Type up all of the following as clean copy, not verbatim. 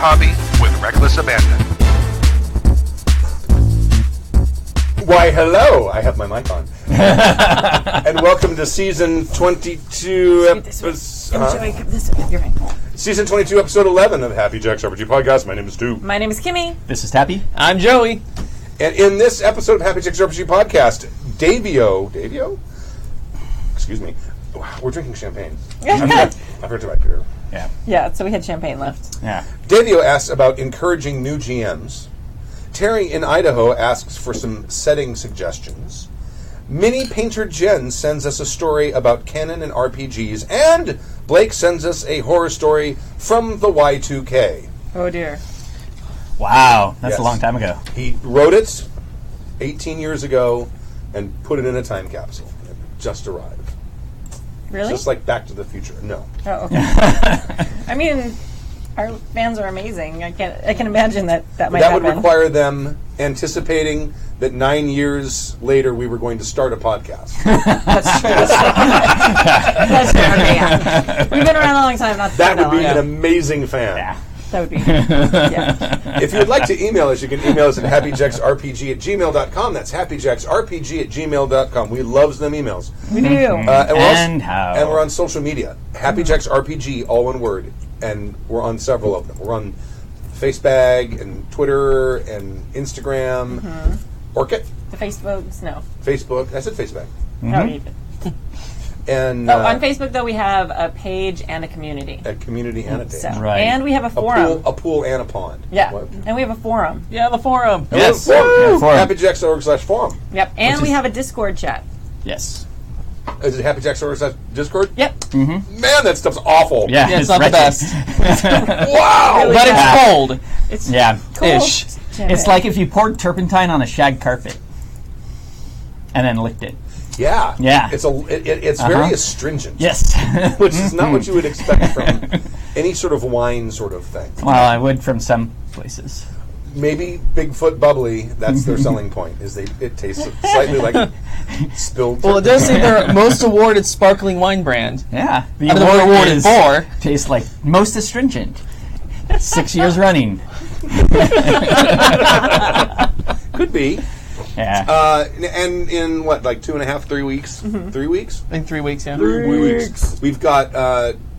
hobby with reckless abandon. Why, hello! I have my mic on. And welcome to season 22. Season 22, episode 11 of Happy Jack's RPG Podcast. My name is Stu. My name is Kimmy. This is Tappy. I'm Joey. And in this episode of Happy Jack's RPG Podcast, Davio? Excuse me. We're drinking champagne. I've heard about beer. Yeah, so we had champagne left. Yeah. Davio asks about encouraging new GMs. Terry in Idaho asks for some setting suggestions. Mini Painter Jen sends us a story about Canon and RPGs. And Blake sends us a horror story from the Y2K. Oh, dear. Wow, that's Yes. a long time ago. He wrote it 18 years ago and put it in a time capsule. It just arrived. Really? Just like Back to the Future. No. Oh, okay. I mean, our fans are amazing. I can imagine that might That happen. would require them anticipating that 9 years later we were going to start a podcast. That's true. That's true. Okay, yeah. We've been around a long time. Not That would be long. an amazing fan. Yeah. That would be. Yeah. If you would like to email us, you can email us at happyjacksrpg@gmail.com. That's happyjacksrpg@gmail.com. We love them emails. We do. And how? And we're on social media. HappyJacksRPG, all one word. And we're on several of them. We're on Facebag and Twitter and Instagram. Orchid? The Facebooks, no. Facebook. I said Facebag. No, you did. And on Facebook, though, we have a page and a community. a community and a page. So, Right. And we have a A forum. pool and a pond. Yeah. What? And we have a forum. Yeah, the forum. Yes. Forum. Yeah, forum. HappyJacks.org/forum. Yep. And we have a Discord chat. Yes. Is it HappyJacks.org/Discord? Yep. Man, that stuff's awful. Yeah, Yeah, it's not the wretched. best. Wow! Really But bad. it's cold. It's Yeah. cool. Ish. It's like if you poured turpentine on a shag carpet and then licked it. Yeah. Yeah. It's very astringent. Yes. Which is not what you would expect from any sort of wine sort of thing. Well, I would from some places. Maybe Bigfoot Bubbly, that's their selling point, is it tastes slightly like spilled Well, it does say turpentine. their most awarded sparkling wine brand. Yeah. The Other than award awarded is for. tastes like most astringent. 6 years running. Could be. Yeah. And in what, like 2.5, 3 weeks? 3 weeks? In 3 weeks, yeah. 3 weeks. We've got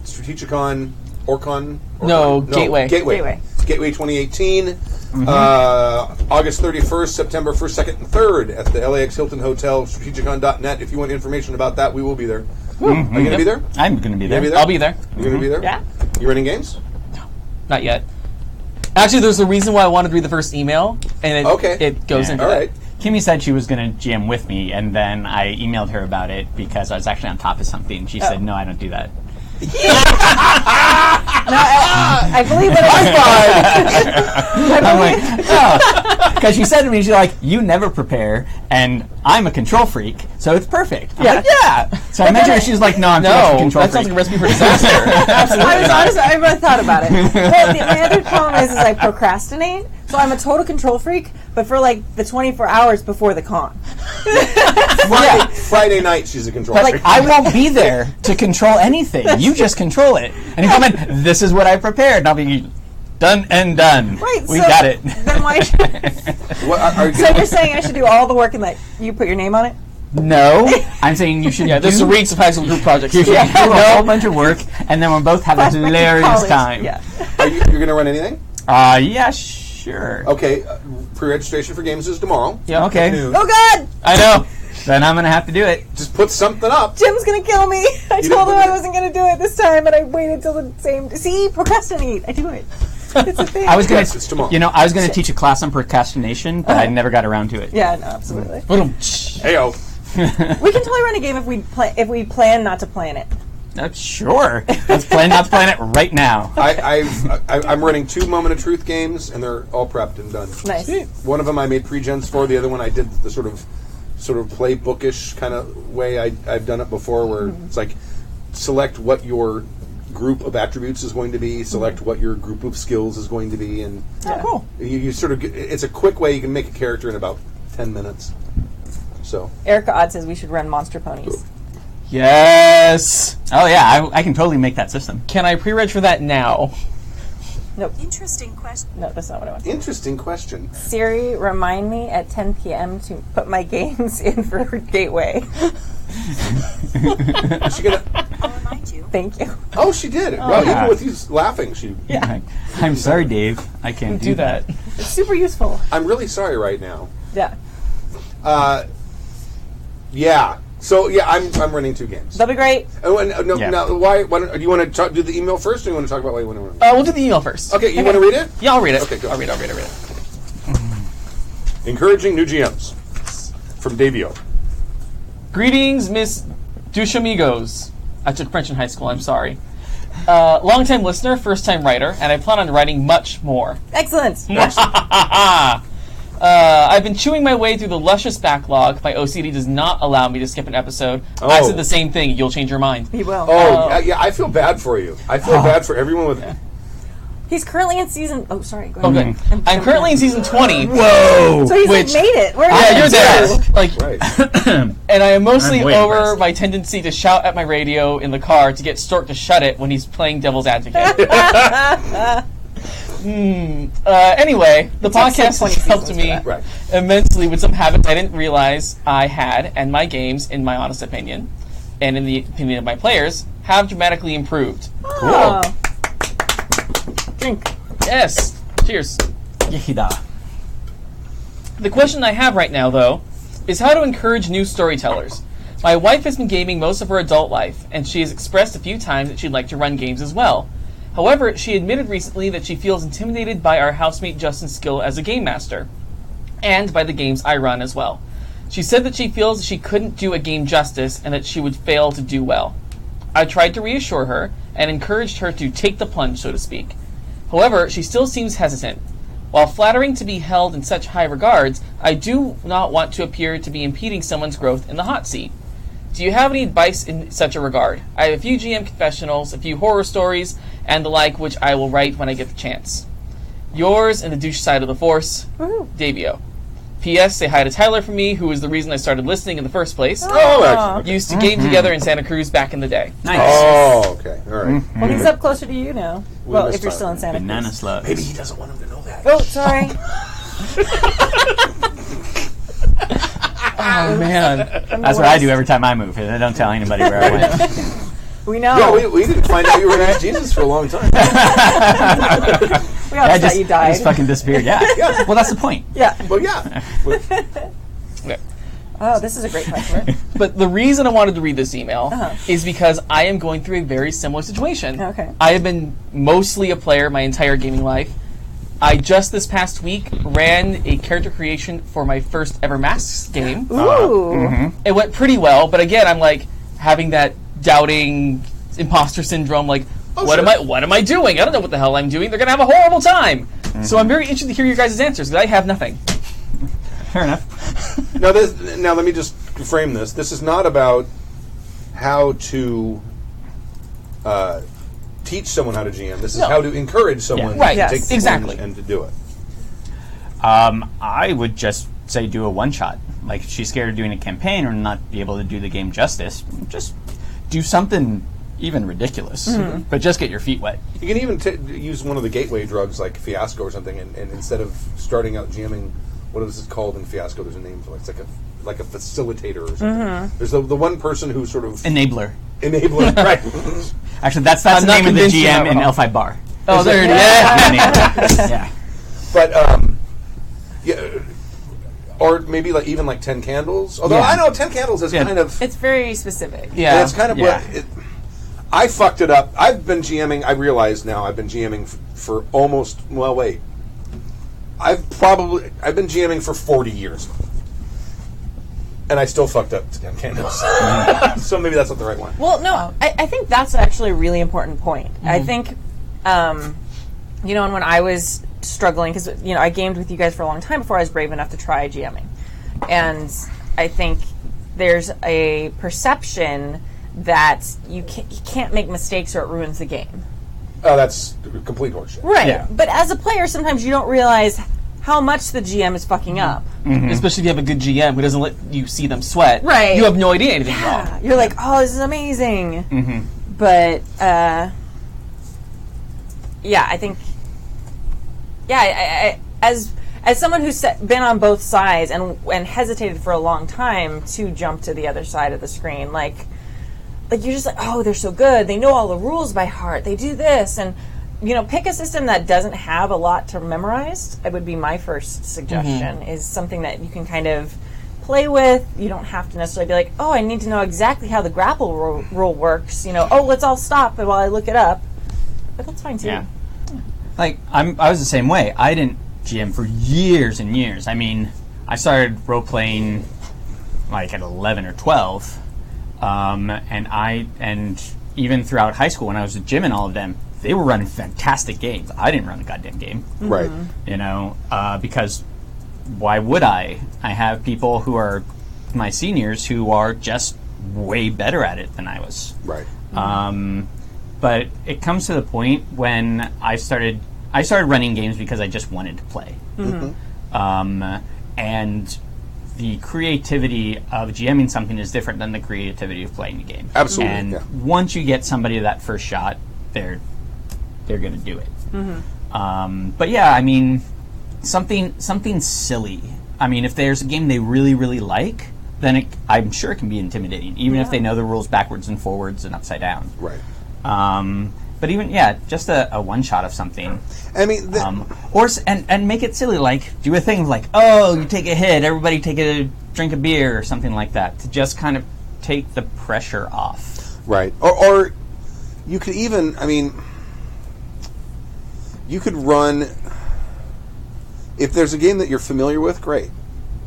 Strategicon, Orcon? No, Gateway. Gateway 2018. August 31st, September 1st, 2nd, and 3rd at the LAX Hilton Hotel, strategicon.net. If you want information about that, we will be there. Are you going to be there? I'm going to be there. Maybe there? I'll be there. You're going to be there? Yeah. You running games? Not yet. Actually, there's a reason why I wanted to read the first email, and it goes into All that. right. Kimmy said she was going to GM with me, and then I emailed her about it because I was actually on top of something. She said, no, I don't do that. I believe that I'm like, oh. Because she said to me, she's like, you never prepare, and I'm a control freak, so it's perfect. I'm like, yeah. So I mentioned her, she's like, no, I'm too much of a No, control that freak. sounds like a recipe for disaster. I was honest. I really thought about it. Well, my other problem is I procrastinate. So I'm a total control freak, but for like the 24 hours before the con. Friday night, she's a control But freak. I won't be there to control anything. You just control it. And you come in, this is what I prepared. And I'll be done and done. Right. We so got it. Then why? So you're saying I should do all the work and let you put your name on it? No. I'm saying you should Yeah, there's do, some weeks of high school group projects. you should do a whole bunch of work, and then we'll both have a Flashback to hilarious college. time. Yeah. You're going to run anything? Yeah, sure. Okay. Pre-registration for games is tomorrow. Yeah. Okay. Noon. Oh God! I know. Then I'm going to have to do it. Just put something up. Jim's gonna kill me. I You told him didn't- I wasn't gonna do it this time, and I waited till the same. See, procrastinate. I do it. It's a thing. I was going Yes, it's tomorrow. I was going to teach a class on procrastination, but I never got around to it. Yeah, no, absolutely. Heyo. We can totally run a game if we plan not to plan it. Sure. Let's plan not to plan it right now. I'm running 2 Moment of Truth games, and they're all prepped and done. Nice. One of them I made pre-gens for. The other one I did the sort of play bookish kind of way. I've done it before, where it's like select what your group of attributes is going to be, select what your group of skills is going to be, and Cool. you sort of it's a quick way you can make a character in about 10 minutes. So Erica Odd says we should run Monster Ponies. Yes. Oh yeah, I can totally make that system. Can I pre-reg for that now? Nope. Interesting question. No, that's not what I want. Interesting question. Siri, remind me at 10 p.m. to put my games in for Gateway. Is she gonna? I'll remind you. Thank you. Oh, she did. Well, yeah. even with you laughing, she. Yeah. I'm sorry, Dave. I can't do that. It's super useful. I'm really sorry right now. Yeah. Yeah. So yeah, I'm running 2 games. That'll be great. Oh, and, no, Yeah. now why don't, do you want to do the email first, or do you want to talk about why you want to run? We'll do the email first. Okay, you want to read it? Yeah, I'll read it. Okay, go. I'll read it. Encouraging new GMs from Davio. Greetings, Miss Douchamigos. I took French in high school, I'm sorry. Long-time listener, first-time writer, and I plan on writing much more. Excellent. I've been chewing my way through the luscious backlog. My OCD does not allow me to skip an episode. I said the same thing. You'll change your mind. He will. Oh, yeah, I feel bad for you. I feel bad for everyone with... He's currently in season... Oh, sorry. Go ahead. Okay. I'm currently in season 20. Whoa! So he's Which- like made it. Where Yeah, you're there. Like, Right. and I am mostly I'm way over impressed. my tendency to shout at my radio in the car to get Stork to shut it when he's playing devil's advocate. Anyway, the takes like podcast 20 has helped seasons me for that. Right. immensely with some habits I didn't realize I had, and my games, in my honest opinion, and in the opinion of my players, have dramatically improved. Oh. Drink. Yes. Cheers. Yehida. The question I have right now, though, is how to encourage new storytellers. My wife has been gaming most of her adult life, and she has expressed a few times that she'd like to run games as well. However, she admitted recently that she feels intimidated by our housemate Justin's skill as a game master, and by the games I run as well. She said that she feels she couldn't do a game justice and that she would fail to do well. I tried to reassure her and encouraged her to take the plunge, so to speak. However, she still seems hesitant. While flattering to be held in such high regards, I do not want to appear to be impeding someone's growth in the hot seat. Do you have any advice in such a regard? I have a few GM confessionals, a few horror stories, and the like, which I will write when I get the chance. Yours and the douche side of the force, Davio. P.S. Say hi to Tyler from me, who is the reason I started listening in the first place. Oh, excellent. Okay. Used to game together in Santa Cruz back in the day. Nice. Oh, okay. All right. Well, he's up closer to you now. Well, missed if you're out. still in Santa Banana Cruz. slugs. Maybe he doesn't want him to know that. Oh, sorry. Oh, man. That's what I do every time I move. I don't tell anybody where I went. We know. Yeah, we didn't find out you were in Jesus for a long time. We all I thought you I died. just fucking disappeared. Yeah. Well, that's the point. Yeah. Well, yeah. Oh, this is a great question. But the reason I wanted to read this email is because I am going through a very similar situation. Okay. I have been mostly a player my entire gaming life. I just this past week ran a character creation for my first ever Masks game. Ooh. It went pretty well, but again, I'm like having that doubting imposter syndrome. Like, what am I doing? I don't know what the hell I'm doing. They're gonna have a horrible time. So I'm very interested to hear your guys' answers because I have nothing. Fair enough. Now, let me just frame this. This is not about how to teach someone how to GM. This is how to encourage someone Right. to Yes. take the Exactly. plunge and to do it. I would just say do a one-shot. Like, if she's scared of doing a campaign or not be able to do the game justice, just do something even ridiculous. But just get your feet wet. You can even use one of the gateway drugs like Fiasco or something, and instead of starting out GMing, what is it called in Fiasco? There's a name for it. It's like a facilitator or something. There's the one person who sort of Enabler. enabling, right? Actually, that's I'm the not name of the convinced you're GM not in wrong. L5 Bar. Oh, there it is. Yeah. But yeah, or maybe even like 10 Candles. Although Yeah. I know 10 Candles is kind of It's very specific. Yeah. it's kind of Yeah. I fucked it up. I've been GMing. I realize now I've been GMing for almost. Well, wait. I've been GMing for 40 years, and I still fucked up to 10 Candles. So maybe that's not the right one. Well, no, I think that's actually a really important point. I think, and when I was struggling, because, I gamed with you guys for a long time before I was brave enough to try GMing. And I think there's a perception that you can't make mistakes or it ruins the game. Oh, that's complete horseshit. Right. Yeah. But as a player, sometimes you don't realize how much the GM is fucking up. Especially if you have a good GM who doesn't let you see them sweat. Right. You have no idea anything's wrong. You're like, oh, this is amazing. But, yeah, I think I as someone who's been on both sides and hesitated for a long time to jump to the other side of the screen, like you're just like, oh, they're so good. They know all the rules by heart. They do this. And, pick a system that doesn't have a lot to memorize. It would be my first suggestion, is something that you can kind of play with. You don't have to necessarily be like, oh, I need to know exactly how the grapple rule works. Oh, let's all stop while I look it up. But that's fine, too. Yeah. Like, I was the same way. I didn't GM for years and years. I mean, I started role-playing, like, at 11 or 12. And even throughout high school when I was with Jim and all of them, they were running fantastic games. I didn't run the goddamn game. Right. Because why would I? I have people who are my seniors who are just way better at it than I was. Right. But it comes to the point when I started running games because I just wanted to play. And the creativity of GMing something is different than the creativity of playing a game. Absolutely. And once you get somebody to that first shot, they're going to do it. But yeah, I mean, something silly. I mean, if there's a game they really, really like, then I'm sure it can be intimidating, even if they know the rules backwards and forwards and upside down. Right. But even just a one shot of something. I mean, and make it silly, like do a thing like, oh, you take a hit, everybody take a drink of beer or something like that, to just kind of take the pressure off. Right. Or you could even, I mean, you could run, if there's a game that you're familiar with, great,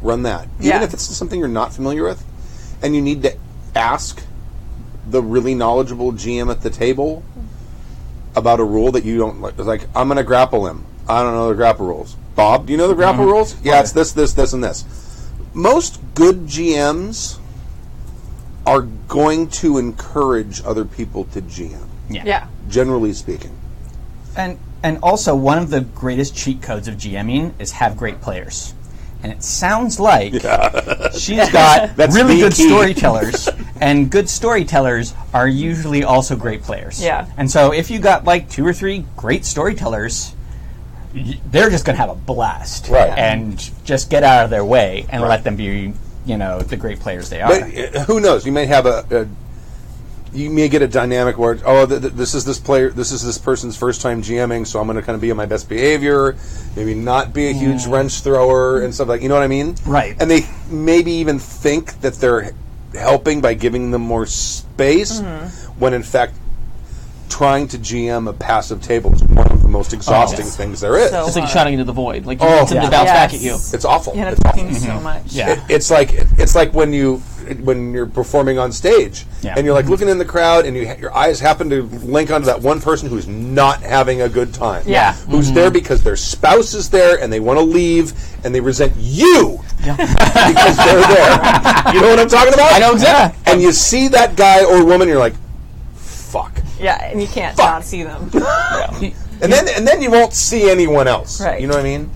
run that. Even if it's something you're not familiar with, and you need to ask the really knowledgeable GM at the table about a rule that you don't like. It's like, I'm going to grapple him. I don't know the grapple rules. Bob, do you know the grapple rules? Yeah, it's this, and this. Most good GMs are going to encourage other people to GM. Yeah. Generally speaking. And also, one of the greatest cheat codes of GMing is have great players. And it sounds like she's got really good storytellers, and good storytellers are usually also great players. Yeah. And so if you got like 2 or 3 great storytellers, they're just going to have a blast. Right. And just get out of their way and let them be, the great players they are. But who knows? You may have you may get a dynamic where, this is this player, this is this person's first time GMing, so I'm going to kind of be on my best behavior, maybe not be a huge wrench thrower and stuff like, you know what I mean? Right. And they maybe even think that they're helping by giving them more space, when in fact trying to GM a passive table is one of the most exhausting things there is. So It's like shouting into the void. Like you want something to bounce back at you. It's awful. You end It's up awful. talking so much. Yeah. It's like when you're performing on stage and you're like looking in the crowd and your eyes happen to link onto that one person who's not having a good time. Yeah. Who's there because their spouse is there and they want to leave and they resent you because they're there. You know what I'm talking about? I know exactly. And you see that guy or woman, you're like, fuck. Yeah, and you can't not see them. And then you won't see anyone else. Right. You know what I mean?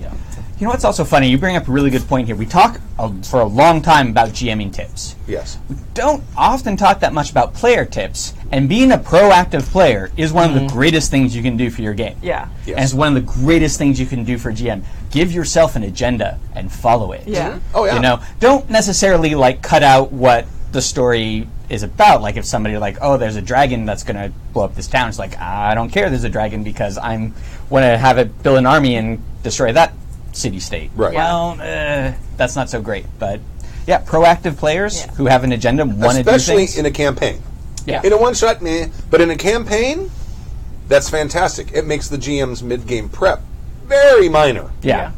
You know what's also funny? You bring up a really good point here. We talk for a long time about GMing tips. Yes. We don't often talk that much about player tips, and being a proactive player is one of the greatest things you can do for your game. Yeah. Yes. And it's one of the greatest things you can do for GM. Give yourself an agenda and follow it. Yeah. Oh, yeah. Don't necessarily cut out what the story is about. Like if somebody there's a dragon that's going to blow up this town. It's like, I don't care there's a dragon because I'm want to have it build an army and destroy that city-state. Right. Well, that's not so great. But yeah, proactive players who have an agenda want to do things. Especially in a campaign. Yeah. In a one-shot, but in a campaign, that's fantastic. It makes the GM's mid-game prep very minor. Yeah.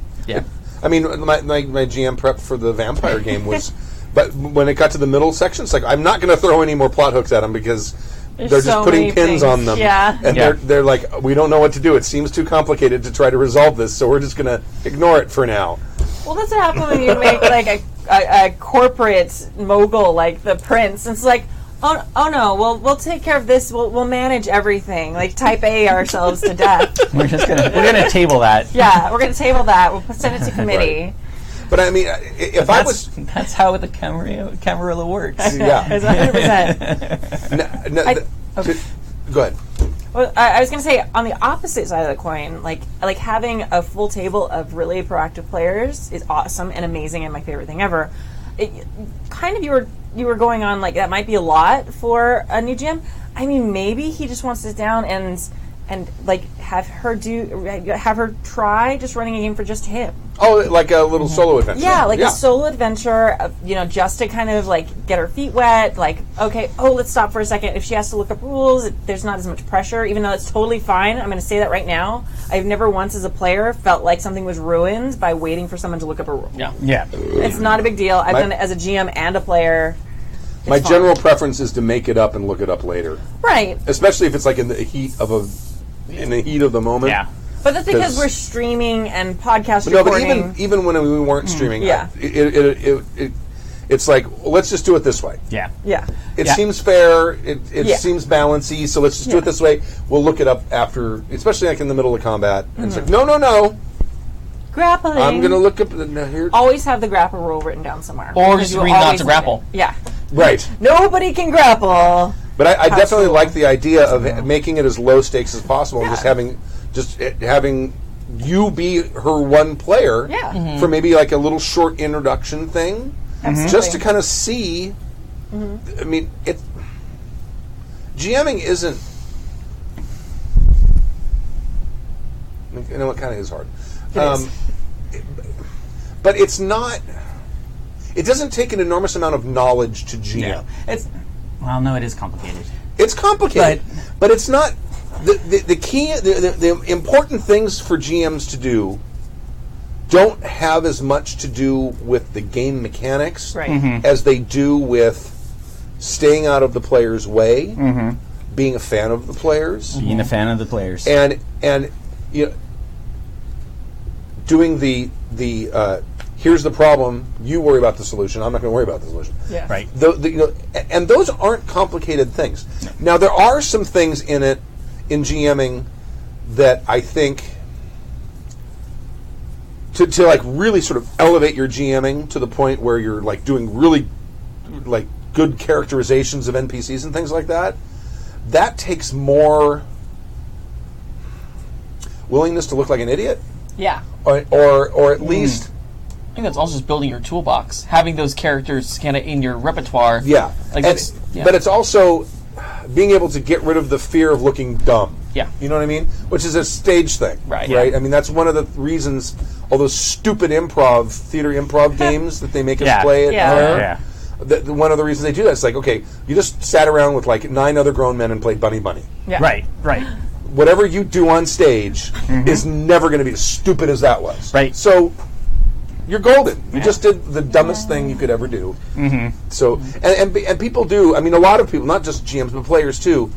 I mean, my GM prep for the vampire game was... But when it got to the middle section, it's like, I'm not going to throw any more plot hooks at them because they're just so putting many pins things. on them. Yeah. And they're like, we don't know what to do. It seems too complicated to try to resolve this, so we're just going to ignore it for now. Well, that's what happens when you make a corporate mogul like the prince. And it's like, oh no, we'll take care of this. We'll manage everything. Like type A ourselves to death. We're gonna table that. Yeah, we're gonna table that. We'll send it to committee. Right. But I mean, if I was... That's how the Camarilla works. Yeah. It's 100%. Go ahead. Well, I was going to say, on the opposite side of the coin, like having a full table of really proactive players is awesome and amazing and my favorite thing ever. Kind of you were going on like that might be a lot for a new GM. I mean, maybe he just wants to sit down and like have her try just running a game for just him. Oh, like a little solo adventure. Yeah, like a solo adventure, just to kind of like get her feet wet. Like, okay, let's stop for a second. If she has to look up rules, there's not as much pressure, even though it's totally fine. I'm going to say that right now. I've never once as a player felt like something was ruined by waiting for someone to look up a rule. Yeah. It's not a big deal. I've done it as a GM and a player. My general preference is to make it up and look it up later. Right. Especially if it's like in the heat of the moment. Yeah. But that's because we're streaming and podcast no, recording. but even when we weren't streaming, Yeah. it's like, let's just do it this way. Yeah. Yeah. It seems fair. It seems balancey. So let's just do it this way. We'll look it up after, especially like in the middle of combat. And it's like, no. Grappling. I'm going to look up here. Always have the grapple rule written down somewhere. Or just read not to grapple. Yeah. Right. Nobody can grapple. But I definitely like the idea of making it as low stakes as possible and just having you be her one player for maybe like a little short introduction thing. Absolutely. Just to kind of see. I mean, GMing isn't. You know, it kind of is hard. But it's not. It doesn't take an enormous amount of knowledge to GM. No, it is complicated. It's complicated, but it's not. The key, the important things for GMs to do don't have as much to do with the game mechanics as they do with staying out of the player's way, being a fan of the players, and doing the here's the problem, you worry about the solution, I'm not going to worry about the solution. Yeah. Right. And those aren't complicated things. Now, there are some things in GMing that I think to like really sort of elevate your GMing to the point where you're like doing really like good characterizations of NPCs and things like that. That takes more willingness to look like an idiot. Yeah. Or at least. I think that's also just building your toolbox, having those characters kind of in your repertoire. Yeah. But it's also being able to get rid of the fear of looking dumb. Yeah. You know what I mean? Which is a stage thing. Right. Right? I mean, that's one of the reasons all those stupid theater improv games that they make us play at one of the reasons they do that is like, okay, you just sat around with like 9 other grown men and played Bunny Bunny. Yeah. Right. Whatever you do on stage is never going to be as stupid as that was. Right. So you're golden. You just did the dumbest thing you could ever do. So and people do. I mean, a lot of people, not just GMs but players too,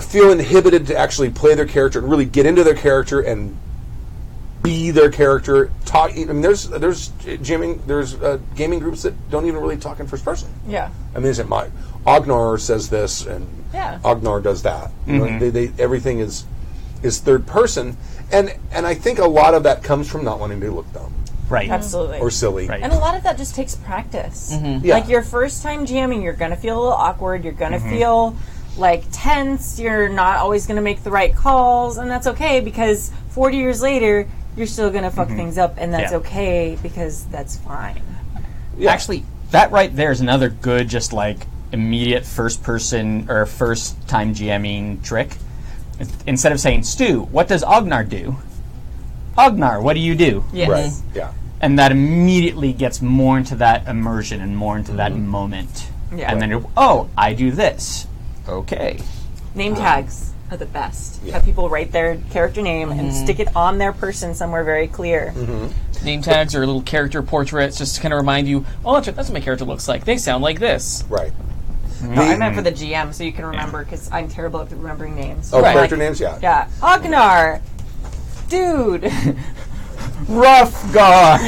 feel inhibited to actually play their character and really get into their character and be their character. I mean, there's gaming groups that don't even really talk in first person. Yeah. I mean, Ognar says this and Ognar does that. You know, everything is third person, and I think a lot of that comes from not wanting to look dumb. Right. Absolutely. Or silly. Right. And a lot of that just takes practice. Yeah. Like your first time GMing, you're going to feel a little awkward. You're going to feel like tense. You're not always going to make the right calls, and that's okay because 40 years later, you're still going to fuck things up, and that's okay because that's fine. Yeah. Actually, that right there is another good, just like immediate first person or first time GMing trick. Instead of saying, Stu, what does Ognar do? Ognar, what do you do? Yes. Right. Yeah. And that immediately gets more into that immersion and more into that moment. Yeah. And then, I do this. Okay. Name tags are the best. Have people write their character name and stick it on their person somewhere very clear. Name tags or little character portraits just to kind of remind you, that's what my character looks like. They sound like this. Right. No, I meant for the GM, so you can remember, because I'm terrible at remembering names. Oh, character Like, names? Yeah. Yeah. Ognar. Dude. Roughgar.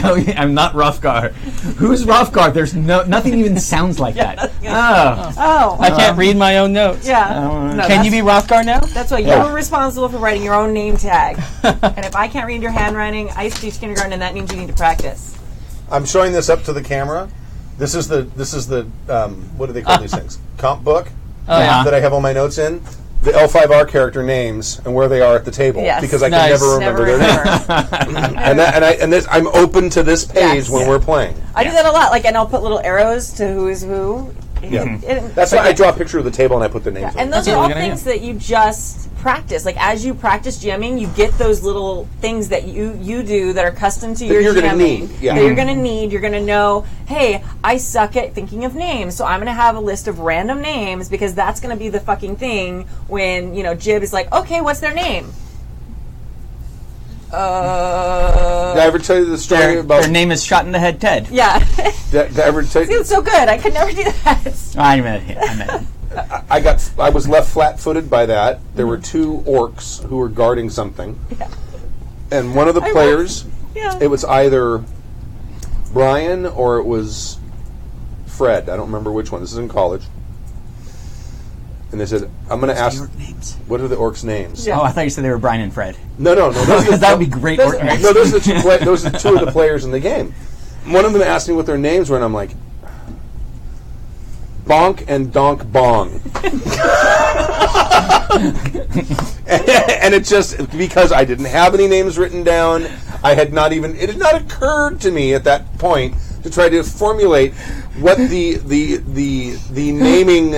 No, I'm not Roughgar. Who's Roughgar? There's nothing even sounds like that. Oh. I can't read my own notes. Yeah. No, Can you be Rothgar now? That's why you're responsible for writing your own name tag. And if I can't read your handwriting, I used to teach kindergarten, and that means you need to practice. I'm showing this up to the camera. This is the what do they call these things? Comp book. yeah. that I have all my notes in, the L5R character names and where they are at the table, Yes. because I Nice. can never remember their names. I'm open to this page Yes. when we're playing. I do that a lot. Like, and I'll put little arrows to who is who. Yeah. That's why I draw a picture of the table and I put the names on And it. those That's a are all really good things that you just practice. Like, as you practice GMing, you get those little things that you do that are custom to your you're gonna GMing. need, yeah. That you're going to need. You're going to know, hey, I suck at thinking of names, so I'm going to have a list of random names because that's going to be the fucking thing when, Jib is like, okay, what's their name? Did I ever tell you the story about... Their name is Shot in the Head Ted. Yeah. Did I ever tell you... It's so good. I could never do that. I met him. I was left flat-footed by that. There were two orcs who were guarding something. Yeah. And one of the players, Yeah. it was either Brian or it was Fred. I don't remember which one. This is in college. And they said, I'm going to ask, Orc names. what are the orcs' names? Yeah. Oh, I thought you said they were Brian and Fred. No. That would be great. Those- Orc names. No, those are the two of the players in the game. One of them asked me what their names were, and I'm like, Bonk and Donk Bong. And it just, because I didn't have any names written down, it had not occurred to me at that point to try to formulate what the naming,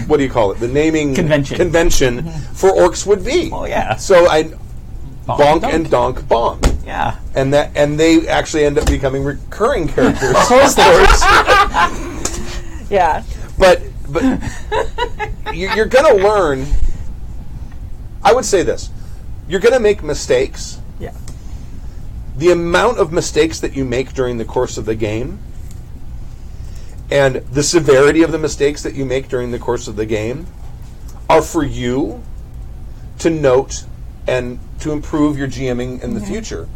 what do you call it? The naming convention for orcs would be. Oh, yeah. So I Bonk Donk. and Donk Bong. Yeah. And they actually end up becoming recurring characters. Yeah. But you're going to learn. I would say this: you're going to make mistakes. Yeah. The amount of mistakes that you make during the course of the game, and the severity of the mistakes that you make during the course of the game, are for you to note and to improve your GMing in the future.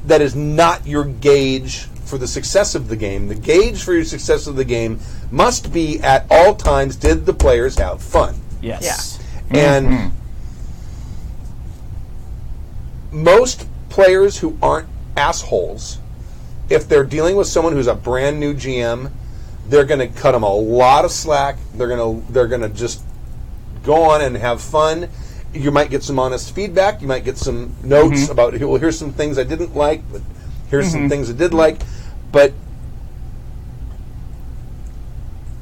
That is not your gauge for the success of the game. The gauge for your success of the game must be at all times, did the players have fun? Yes. And most players who aren't assholes, if they're dealing with someone who's a brand new GM, they're going to cut them a lot of slack. They're going to just go on and have fun. You might get some honest feedback. You might get some notes about, well, here's some things I didn't like, but here's some things I did like. But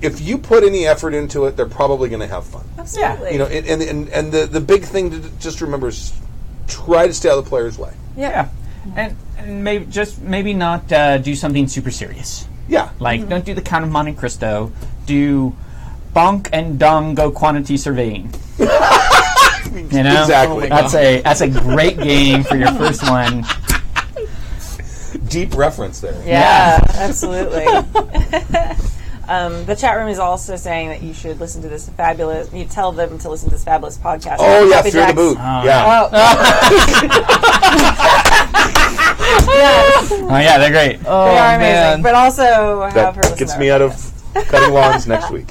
if you put any effort into it, they're probably going to have fun. Absolutely. And the big thing to just remember is try to stay out of the player's way. Yeah. And maybe not do something super serious. Yeah. Like, don't do the Count of Monte Cristo. Do Bonk and Dong go quantity surveying. Exactly. That's a great game for your first one. Deep reference there. Yeah, absolutely. The chat room is also saying that you should listen to this fabulous. You tell them to listen to this fabulous podcast. Oh yeah, Happy Fear the Jacks. Boot. Yeah. Yes, Oh yeah, they're great. they are amazing. man. But also have her That listen gets to me our out of podcast. cutting lawns next week.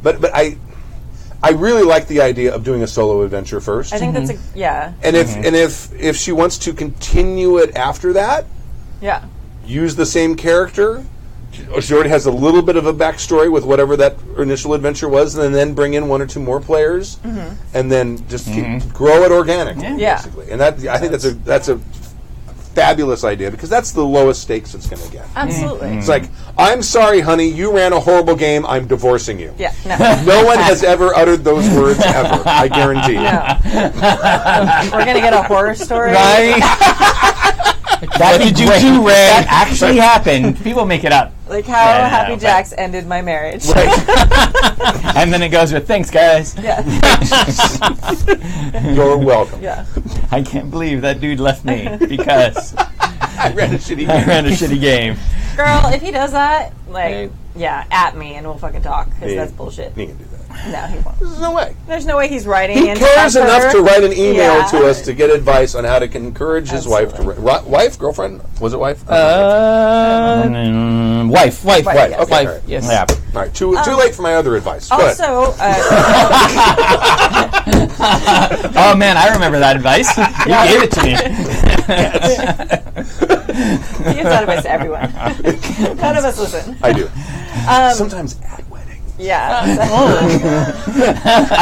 But I really like the idea of doing a solo adventure first. I think that's And if she wants to continue it after that, yeah. use the same character. She already has a little bit of a backstory with whatever that initial adventure was, and then bring in one or two more players, and then just grow it organically, Yeah. basically. And that I think that's a fabulous idea, because that's the lowest stakes it's going to get. Absolutely. It's like, I'm sorry, honey, you ran a horrible game. I'm divorcing you. Yeah. No. No one has ever uttered those words ever. I guarantee you. No. We're gonna get a horror story. Right? That did you do, Ray? That actually happened. People make it up. Like how Yeah, Happy but- Jacks ended my marriage. And then it goes with, thanks, guys. Yeah. You're welcome. Yeah. I can't believe that dude left me because I ran a shitty I game. ran a shitty game. Girl, if he does that, like, Hey. yeah, at me and we'll fucking talk, because Yeah. that's bullshit. He can do that. No, he won't. There's no way. There's no way he's writing. He in cares for enough her. to write an email Yeah. to us to get advice on how to encourage his wife to wife, girlfriend? Was it wife? Wife. Wife. yes. Okay, all right. Yes. Yeah. All right, too late for my other advice. Go ahead. Also, Oh man, I remember that advice. You gave it to me. He has advice to everyone. None of us listen. I do. Sometimes at weddings. Yeah. I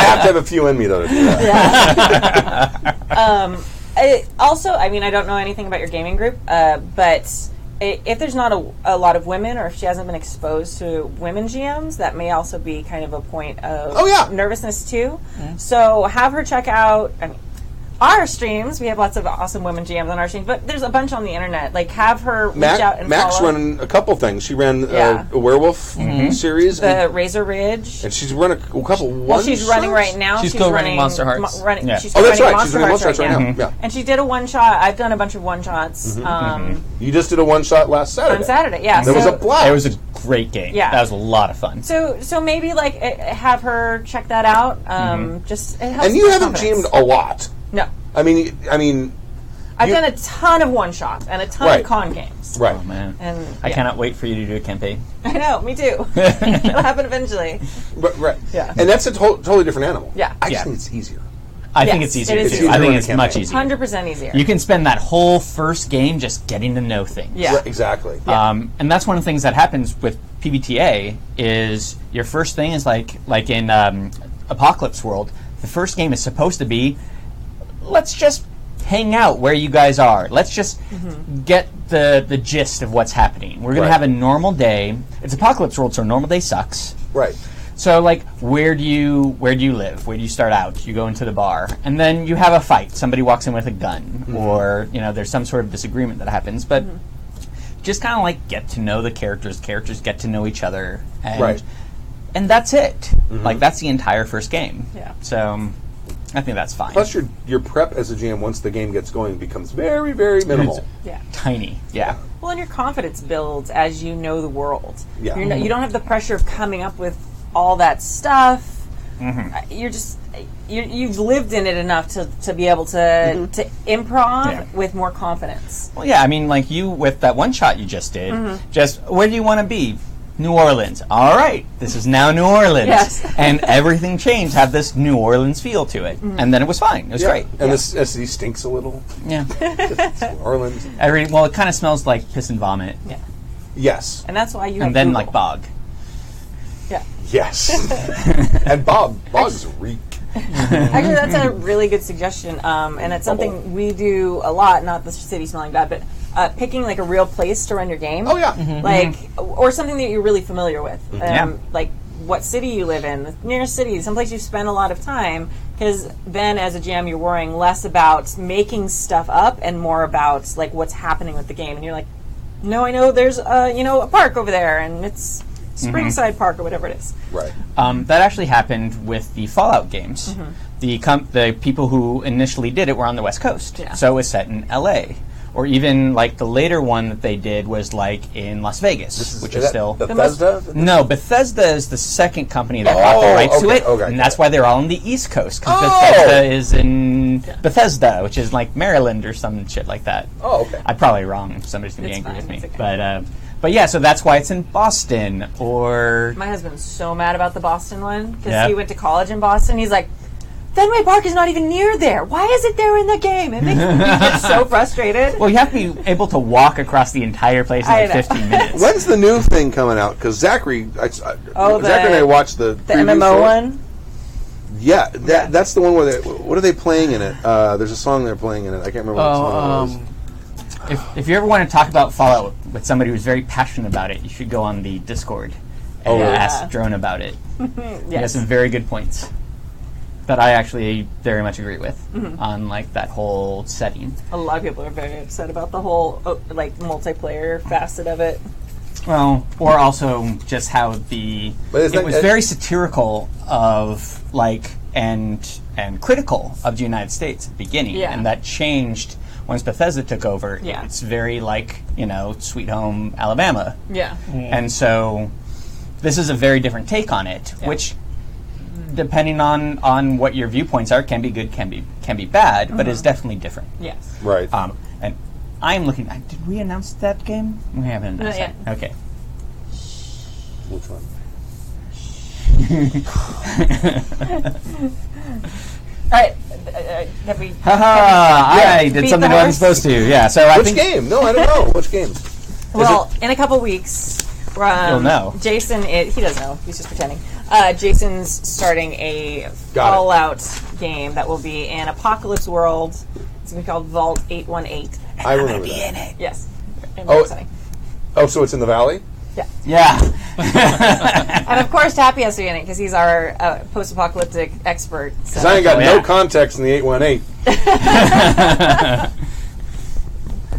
have to have a few in me, though, to do that. Also, I mean, I don't know anything about your gaming group, but if there's not a lot of women, or if she hasn't been exposed to women GMs, that may also be kind of a point of nervousness too. So have her check out our streams. We have lots of awesome women GMs on our streams, but there's a bunch on the internet. Like, have her reach out and Max follow. run a couple things. She ran a werewolf series. The Razor Ridge. And she's run a couple Well, she's running right now. She's co-running Monster Hearts. She's that's co-running right. Monster She's running Hearts Monster Hearts right now. Yeah. And she did a one-shot. I've done a bunch of one-shots. You just did a one-shot last Saturday. On Saturday, yeah. That was a blast. It was a great game. Yeah. That was a lot of fun. So maybe, like, have her check that out. Just it helps. And you with haven't confidence. GM'd a lot. No. I mean, I've done a ton of one-shots and a ton of con games. Right. Oh, man. And I cannot wait for you to do a campaign. I know, me too. It'll happen eventually. Right. Yeah. And that's a totally different animal. Yeah. I just think it's easier. I think Yes, it's easier. it is too. easier I to think run a it's campaign. much easier. 100% easier. You can spend that whole first game just getting to know things. Yeah. Right, exactly. And that's one of the things that happens with PBTA is your first thing is like in Apocalypse World, the first game is supposed to be, let's just hang out where you guys are. Let's just get the gist of what's happening. We're going to have a normal day. It's Apocalypse World, so a normal day sucks. Right. So, like, where do you live? Where do you start out? You go into the bar, and then you have a fight. Somebody walks in with a gun, or there's some sort of disagreement that happens. But just kind of like get to know the characters. Characters get to know each other, and and that's it. Like, that's the entire first game. Yeah. So I think that's fine. Plus, your prep as a GM once the game gets going becomes very, very minimal. Yeah. Tiny. Yeah. Well, and your confidence builds as you know the world. Yeah. You don't have the pressure of coming up with all that stuff. You're just you've lived in it enough to be able to improv with more confidence. Well, yeah. I mean, like you with that one shot you just did. Just where do you want to be? New Orleans. All right, this is now New Orleans. Yes. And everything changed, had this New Orleans feel to it. And then it was fine. It was great. And the city stinks a little. Yeah. It's New Orleans. Well, it kind of smells like piss and vomit. Yeah. Yes. And that's why you have And then Google. like bog. Yeah. Yes. And bogs reek. Actually, that's a really good suggestion, and it's something we do a lot. Not the city smelling bad, but picking like a real place to run your game. Oh yeah. Like or something that you're really familiar with. Yeah. Like what city you live in, the nearest city, someplace you spend a lot of time. Because then, as a GM, you're worrying less about making stuff up and more about like what's happening with the game. And you're like, no, I know there's a park over there, and it's Springside Park or whatever it is. Right. That actually happened with the Fallout games. The people who initially did it were on the West Coast, so it was set in L.A. Or even like the later one that they did was like in Las Vegas, which is still Bethesda. No, Bethesda is the second company that got the rights to it, and that's why they're all on the East Coast because Bethesda is in Bethesda, which is like Maryland or some shit like that. Oh, okay. I'm probably wrong. Somebody's gonna be It's angry fine, with me, it's okay. but yeah, so that's why it's in Boston or. My husband's so mad about the Boston one because Yeah. he went to college in Boston. He's like, Fenway Park is not even near there. Why is it there in the game? It makes me get so frustrated. Well, you have to be able to walk across the entire place in I like know. 15 minutes. When's the new thing coming out? Because Zachary and I watched the MMO for it. one. Yeah, that's the one where what are they playing in it? There's a song they're playing in it. I can't remember what song it was. If you ever want to talk about Fallout with somebody who's very passionate about it, you should go on the Discord and ask Drone about it. He has some very good points that I actually very much agree with on like that whole setting. A lot of people are very upset about the whole like multiplayer facet of it. Well, or also just how it was very satirical of like and critical of the United States at the beginning, and that changed once Bethesda took over. Yeah. It's very like Sweet Home Alabama. Yeah. And so this is a very different take on it, which, depending on what your viewpoints are, can be good, can be bad, but is definitely different. Yes. Right. And I'm looking. Did we announce that game? We haven't announced Not that. Okay. Which one? All right. Have we? Haha! I did beat something the I wasn't horse? supposed to. Yeah. So I Which think game? No, I don't know. Which game? Well, in a couple weeks, You'll know. Jason, he doesn't know. He's just pretending. Jason's starting a Got it. Fallout game that will be in Apocalypse World. It's going to be called Vault 818. I remember that. Yes. And Oh. exciting. Oh, so it's in the Valley? Yeah. Yeah. And of course, Tappy has to be in it because he's our post-apocalyptic expert. So. Because I ain't got Oh, no yeah. context in the 818.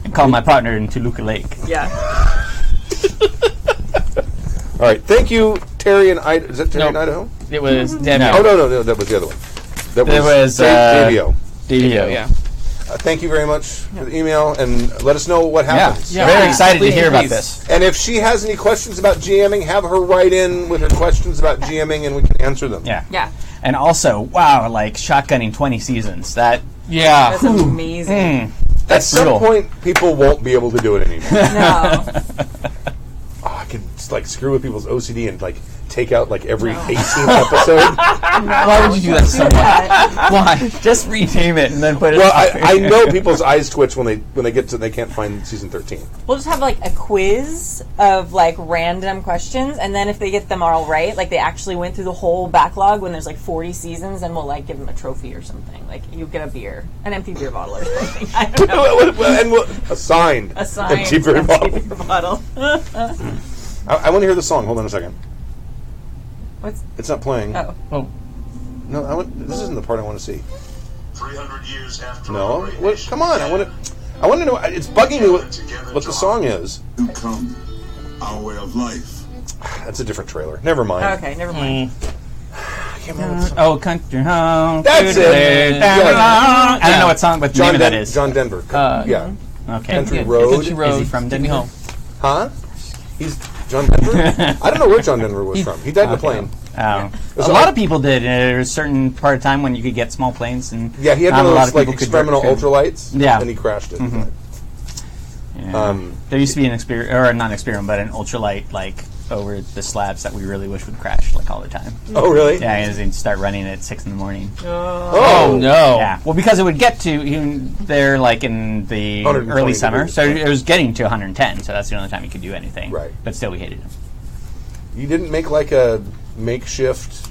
And call my partner in Toluca Lake. Yeah. All right. Thank you, Terry and Idaho. Is that Terry and Idaho? It was Deb. No. Oh, no, that was the other one. That There was, Davio. Davio. Yeah. Thank you very much for the email, and let us know what Yeah. happens. Yeah. Very excited Please, to hear about please. this. And if she has any questions about GMing, have her write in with her questions about GMing, and we can answer them. Yeah. Yeah. And also, wow, like shotgunning 20 seasons. That Yeah. That's amazing. At some brutal. point, people won't be able to do it anymore. No. Oh, I could like screw with people's OCD and like take out like every 18th episode. Why would you do that so much? Why? just rename it and then put it. Well, I know people's eyes twitch when they get to they can't find season 13. We'll just have like a quiz of like random questions, and then if they get them all right, like they actually went through the whole backlog when there's like 40 seasons, then we'll like give them a trophy or something. Like you get a beer, an empty beer bottle or something. I don't know. And a signed empty beer bottle. beer bottle. I want to hear the song. Hold on a second. What's? It's not playing. Oh. Oh. No, this isn't the part I want to see. 300 years after No, our great what, nation come on. I want to know. It's bugging me what the song is. become our way of life. That's a different trailer. Never mind. Okay, never mind. I can't remember the song. Oh, country home. That's it. I don't know what song, but the name of that is. John Denver. yeah. Okay. Country Yeah, Road. Country Road. Is he from Take me Denver? home. Huh? He's John Denver? I don't know where John Denver was from. He died in a plane. Oh. was A a- lot of people did. There was a certain part of time when you could get small planes, and Yeah, he had not one a of lot those like people could experimental could- ultralights. Yeah. And he crashed it. Yeah. There used to be an experiment, or not an experiment, but an ultralight like over the slabs that we really wish would crash like all the time. Oh, really? Yeah, and they'd start running at 6 in the morning. Oh, No. Yeah, well, because it would get to even there like in the 120 early summer, degrees. so it was getting to 110. So that's the only time you could do anything. Right. But still, we hated him. You didn't make like a makeshift